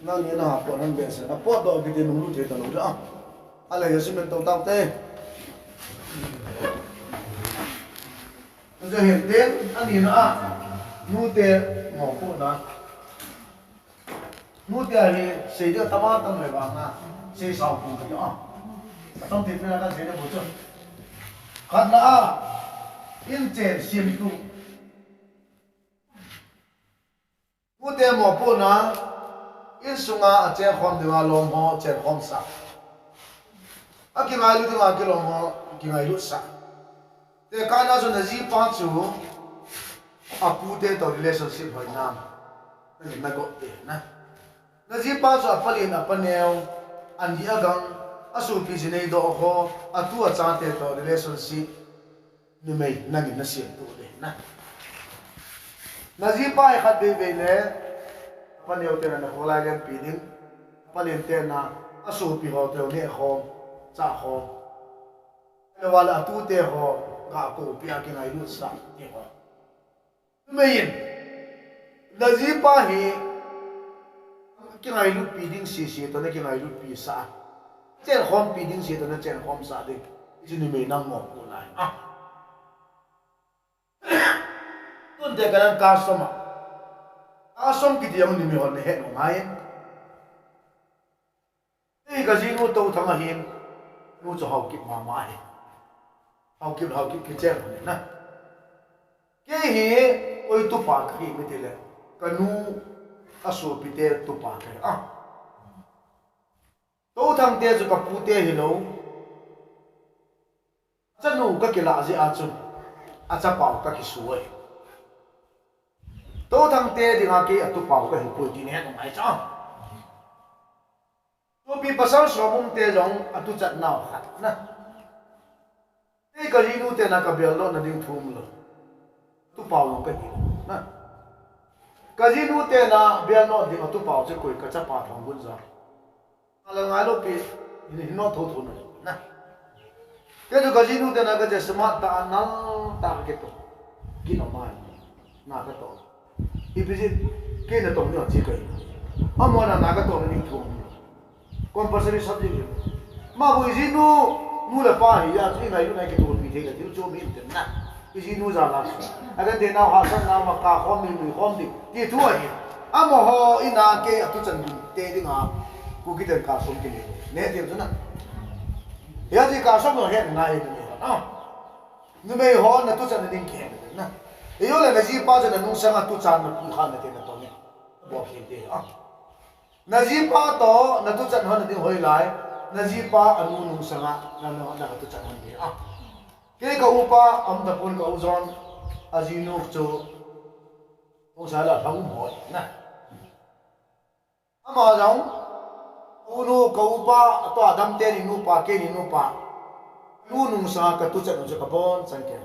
nào như nào bọn anh về sẽ nó bớt đồ cái tiền nóng đủ thì tạo được chưa anh lấy cho mình tàu tàu tê giờ hiện đến anh nhìn nữa nút tê ngõ phụ đó nút tê thì xây được tao tao người vào na xây sáu phụ cái đó trong thì phải là xây được một chút khát là in trên xiêm tu u te mo pu na in sunga che khom de lom ho che khom sa a ki ngai lu de ki lom ho ki ngai lu sa te ka na so na ji pa chu a pu te to relationship hoi na ni na go te na ji pa chu a pali na panel an di agang a su pi ji nei do ho a tu a cha te to relationship ni mai na ni na siam tu de na ji pa e khat be be le panel te na ko la len pi ding panel te na a su pi ho te ne khom cha khom e wala tu te ho ga ko pi a ki ngai lu sa ti ho mein na ji pa hi ki ngai lu pi ding si to ne ki ngai lu pi sa chen khom pi ding si to ne chen khom sa ding ji ni me nang mo ko lai tuần thế cái này cá sông cái tiếng niệm hồn hệ nó ngay đây cái gì nó tàu thằng hiền nó cho Haokip mà mãi Haokip cái chuyện này nè cái gì ôi tụ pa cái mới thế này cái nu aso pite tụ pa cái tàu thằng thế cho cái phụ thế hello chân nu cái lạ gì à chân à cha bảo cái suối tô thằng tê thì ngã kia tụ bảo cái hình quỷ đi nè không ai cho tôi bị bắt sao số mông tê giống tụ chặt nào hạt nè cái gì nu tê na cái biểu lo na đi thum lo tụ bảo cái gì nè cái gì nu tê na biểu lo đi tụ bảo cái quỷ cái chấp bảo thằng quân ra là ngài lo bị nó thô thô này nè cái đó cái gì nu tê na cái smart ta nang ta cái to cái nó mai na cái to ipisit kena tong nyo chikai amo na naga tong ni thum compulsory subject ma bu izinu nu la pa hi ya chi ngai nai ke tu pi the ga tiu cho mi ten na izinu za la aga de na ha san na ma ka khom mi khom di ti thu hi amo ho ina ke atu chan te di nga ku ki den ka som ke ne ti na ya ji ka som no he ngai ni na nu me ho na tu chan din ke na iyo le naji pa jana nung sanga tu chan na pi khan na te na to ne bo khin te naji pa to na tu chan han ding hoi lai naji pa anu nung sanga na tu chan han te ke ka upa am da pun ka uzon azinu cho Khongsai la thang hoi na ama jong unu ka upa to adam te ni nu pa ke ni nu pa nu nung sanga ka tu chan no ka bon chan ke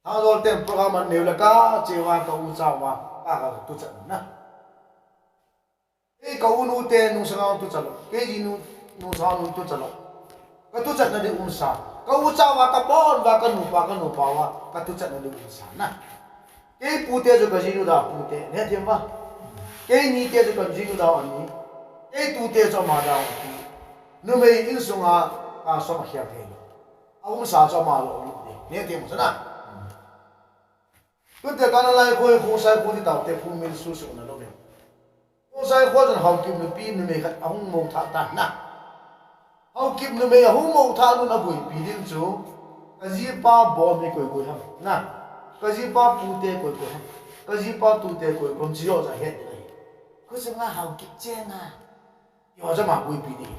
Halo tem program nêu là cá chiwa ka u chawa ka tu chan na e ka u nu te nu sang tu chalo ke ji nu sa nu tu chalo ka tu chan na de sa ka u chawa ka bon wa ka nu pa wa ka tu chan na de sa na ke pu te jo ka ji nu da pu te ne them ba ke ni te jo ka ji nu da ani ke tu te jo ma da nu me in sunga ka so ma hia te a u sa cho ma lo ne them sa na Cứ thế cái này coi Khongsai coi đi tàu te phun mình su su na lo me Khongsai coi chân Haokip nó pi nó me cái ông mông thà ta na Haokip nó me ông mông thà nó bui pi din chu cái gì pa bo me coi ham na cái gì pa pu te coi ham cái gì pa tu te coi cũng chỉ có hết cái gì mà Haokip chen à yo cho mà bui pi đi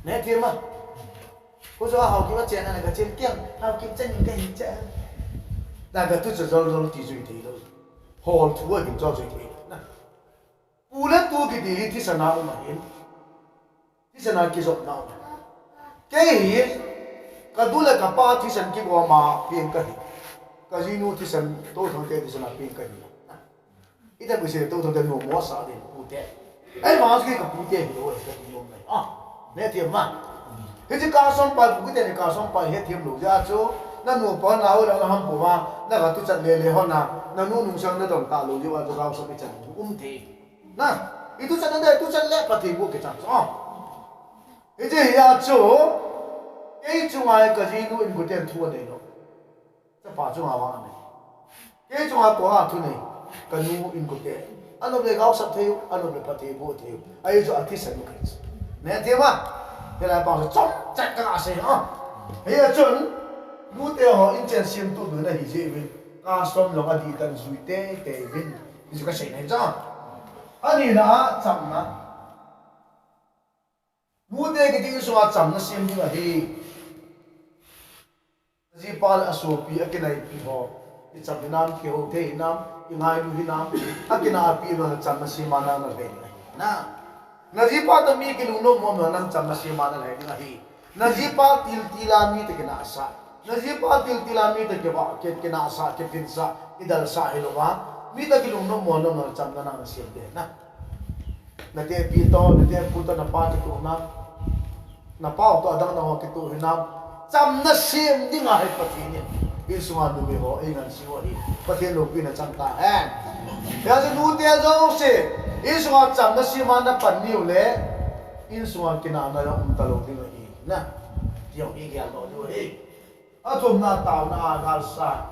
nè thế mà cái gì Haokip nó chen này cái chen kiang Haokip chen những cái gì chen那个都是绕地水地了，好土啊，就造水地。那无论多个地，地上哪有嘛人，地上哪技术哪有？这些，个多了个把地上给我嘛变个的，个人努地上都从地上那变个的。一旦不是都从地弄磨啥的不得，哎，马上这个不得了，我这个弄的啊，那天嘛，那这高双班不得的高双班，那天路家做。那努把那我那ham不嘛，那个都真累好那，那努农上那种大路就话就搞什么真题，那itu真的都真累，把题目给讲啊，而且要做，种啊个人都应该点土的咯，这把种啊玩的，种啊过下土呢，个努应该点，安那边搞什么题，安那边把题目题，还有就阿提什么开始，那题嘛，现在帮着种这个啊些啊，还要种。nu te ho in chen sim tu na hi je win ka som long adi tan zui te win ji ka sei nei cha ani na cham na nu te ke ding so cham na sim ni hi ji pal aso pi akinai pi ho i cham nam ke ho te nam i ngai lu hi nam akina pi no cham na sim na na ve na ji pa ta mi ke lu no mo na cham na sim na na hi na ji pa tila mi te ke na sa Najipa tilami ta keba ket kena sa ketin sa idal sa hilowa mi ta kilung no mo no cham na na sim de na te pito na te puta na pa tu na pa to adang na ho kitu hinam cham na sim ding a he patini isuma du me ho ingan si ho hi pathin lo pi na cham ta ya je nu te zo se isuma cham na sim na pan niu le isuma kina na ta lo ding hi na yo hi ya lo do hi atom na tao na agal sa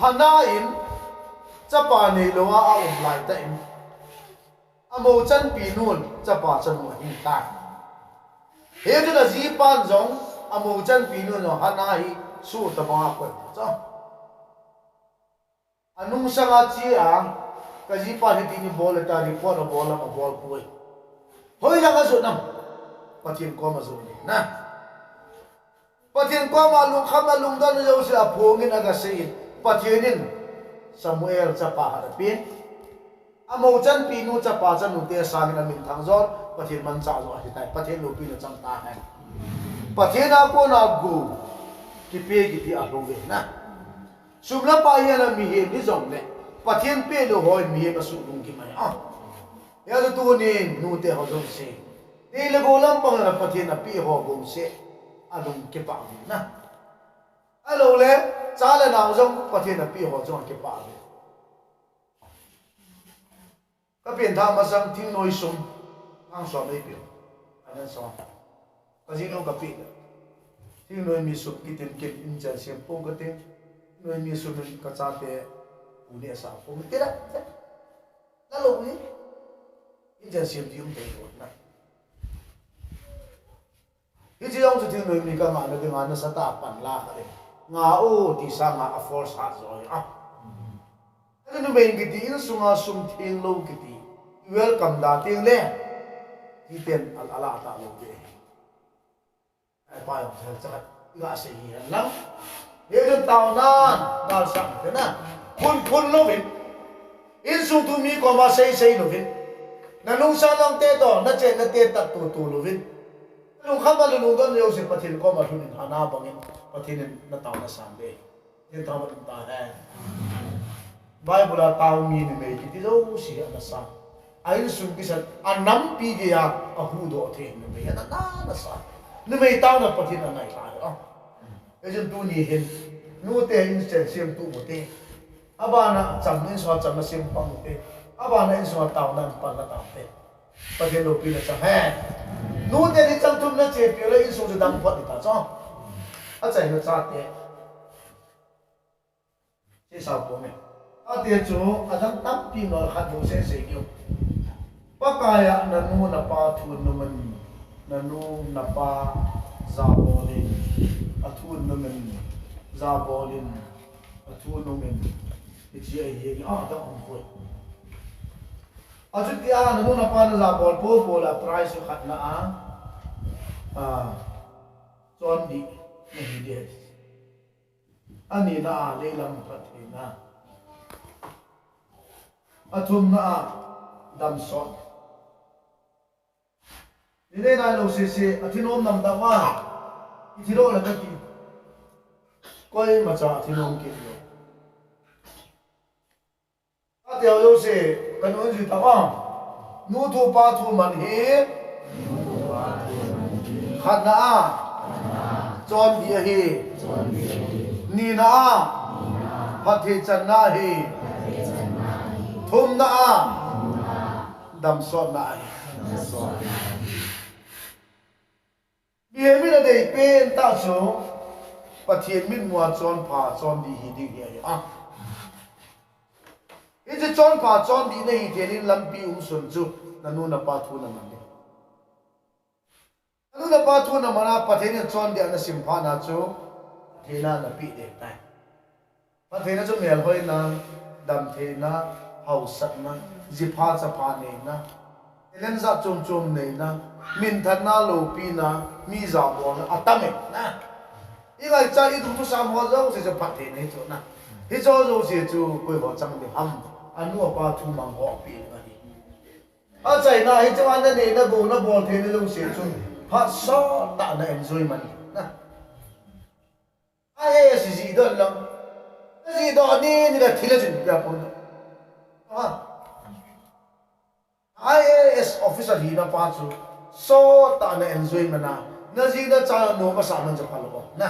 hanain chapa nei longa a lai ta in amo chan pi nun chapa chan mo hin ta he ju da ji pan jong amo chan pi nun no hanai su ta ba ko cha anung sanga chi a ka ji pa he ti ni bol ta ri po no bol ma bol pui hoi la ga su nam pathin ko ma zu ni na pathian kwa ma lung kham lung dan yo se aphongin aga se pathianin Samuel chapa harapin amo chan pinu chapa chan nu te sangina min thangjor pathian man cha zo hi tai pathian lu pinu chang ta hai pathian a ko na gu ki pe ki ti a lo ve na sumla pa yana mi he ni zong le pathian pe lo hoi mi he ba su lung ki mai a ya tu ni nu te ho zo se ni le go lam pang na pathian a pi ho go se a lung ki pa na alo le cha le na zong pathian a pi ho zo ki pa ka pen tha ma sang thing noi sum ang so mai pi anh so ka ji no ka pi thing noi mi sum ki tem ke in cha sem pong ka tem noi mi sum ka cha te u ne sa pong te da na lo ni in cha sem ti um te ro na hi ji yong chu thing noi mi ka ma na sa ta pan la ka le nga o ti sa nga a force ha zo a anh nu ben ki ti in sunga sum thing lo ki ti welcome da ting le iten al ala ta lo be ai pa yo cha ga se hi lang ye jun tao na dal sang te na phun lo vin in sung tu mi ko ma sei lo vin na nung sa lang te do na chen na te tak tu lo vin nung kham ba lu don yo se pathin ko ma thun hana bangin pathin na tao na sang be ye tao ma ta hai Bible tao mi ni me ki ti zo si na sang ai sum ki san anam pi ge ya a hu do the ne me na na sa ne me ta na pathin na nai ta e jin tu ni hin nu te in chen sim tu mo te abana cham ni so cham na sim pang te abana in so taw nan pa na ta te pathin lo pi na cha he nu te ni cham tum na che pi le in so dang phat ta cha a chai na cha te che sa po me a te chu a dang tam pi no khat bo se se kyo pakaya nanu na pa thun numan nanu na pa zabolin athun numan zabolin athun numan ichi ai ye a da on ko ajut ya nanu na pa na zabol po la price khat na a chon di ni de ani na le lam pathina athum na dam son Nile na lo se athinom nam da wa ithiro la ka ki koi ma cha athinom ki lo a de yo se kanon ji ta wa nu thu pa thu man he khat na chon bi he ni na phat he chan na he thum na dam son na he Bia mi na dei pen ta so pathian min mua chon pha chon di hi ding hi a e je chon pha chon di nei thenin lampi sun chu nanu na pa thu na man de nanu na pa thu na mana pathian chon de na sim pha na chu thena na pi de tai pathian chu mel hoi na dam thena hau sat na ji pha cha pha nei na elen za chom nei na min than na lo pi na mi za bo na atame na i ga cha i du sam ho zo se phat the nei chu na hi zo zo se chu koi ho chang de ham anu pa thu mang ho pi na hi a chai na hi chawan na nei na bo the ne lo se chu phat so ta na enjoyment na ai si si don lang si do ni da thila jin ya po ha IAS officer hi na pa chu so ta na enjoy mana na ji na cha no ma sa man cha phalo ko na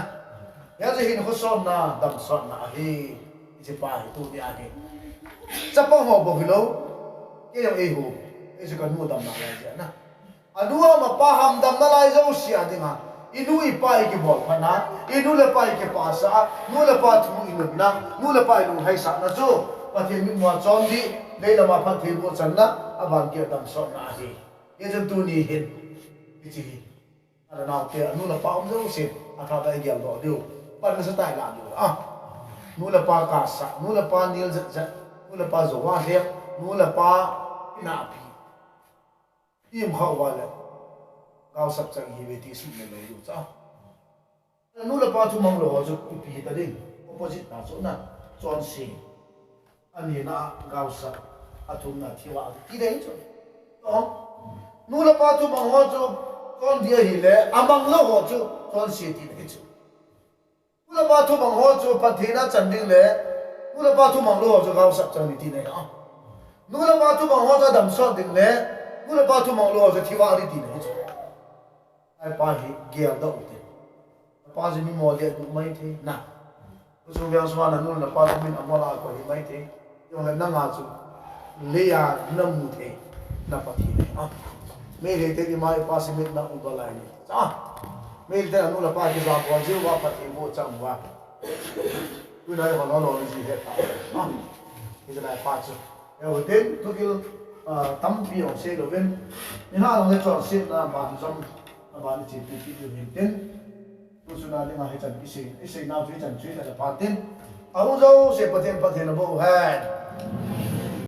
ya ji hin ho so na dam so na hi ji pa hi tu dia hi cha pa ho bo hilo ke yo e ho e ji kan mu dam na la ja na anua ma pa ham dam na lai zo sia dinga inu I pa ki bol phana inu le pa ki pa sa nu le pa thu inu na nu le pa lu hai sa na chu pathian min mo chon di nei la ma phan the bo chan na aban ke dam so na hi ye jan tu ni hin ichi ala na ke nu la pa om zo se atha da gyal do dio pan na sa tai la dio nu la pa ka sa nu la pa nil zat zat nu la pa zo wa he nu la pa na pi im khaw wa la kaw sap chang hi ve ti su ne lo du cha nu la pa thu mang lo chu pi ta ding opposite na chu na chon si ani na gau sa athum na thiwa ti dei chu nu la pa thu mang ho chu con dia hi le amang lo ho chu chon si ti dei chu nu la pa thu mang ho chu pathina chan ding le nu la pa thu mang lo ho chu gau sa chan ti dei nu la pa thu mang ho chu dam so ding le nu la pa thu mang lo ho chu thiwa ri ti dei chu ai pa hi gel da u pa ji mi mo le du mai the na so vyang swa na nu na pa min amala ko hi mai the yo na nga chu le ya na mu the na pa thi me le te di mai pa si mit na u ba lai ni cha me le te nu la pa ji ba ko ji wa pa thi mo chang wa tu na ho no lo ni ji he ta ni de lai pa chu yo ten tu ki tam pi o se lo ven ni ha lo le chon sin na ba jom ba ni chi pi pi ten Kusuna dengan hitam isi na tu hitam cuci ada paten. Aku jauh sepatien patenabo kan.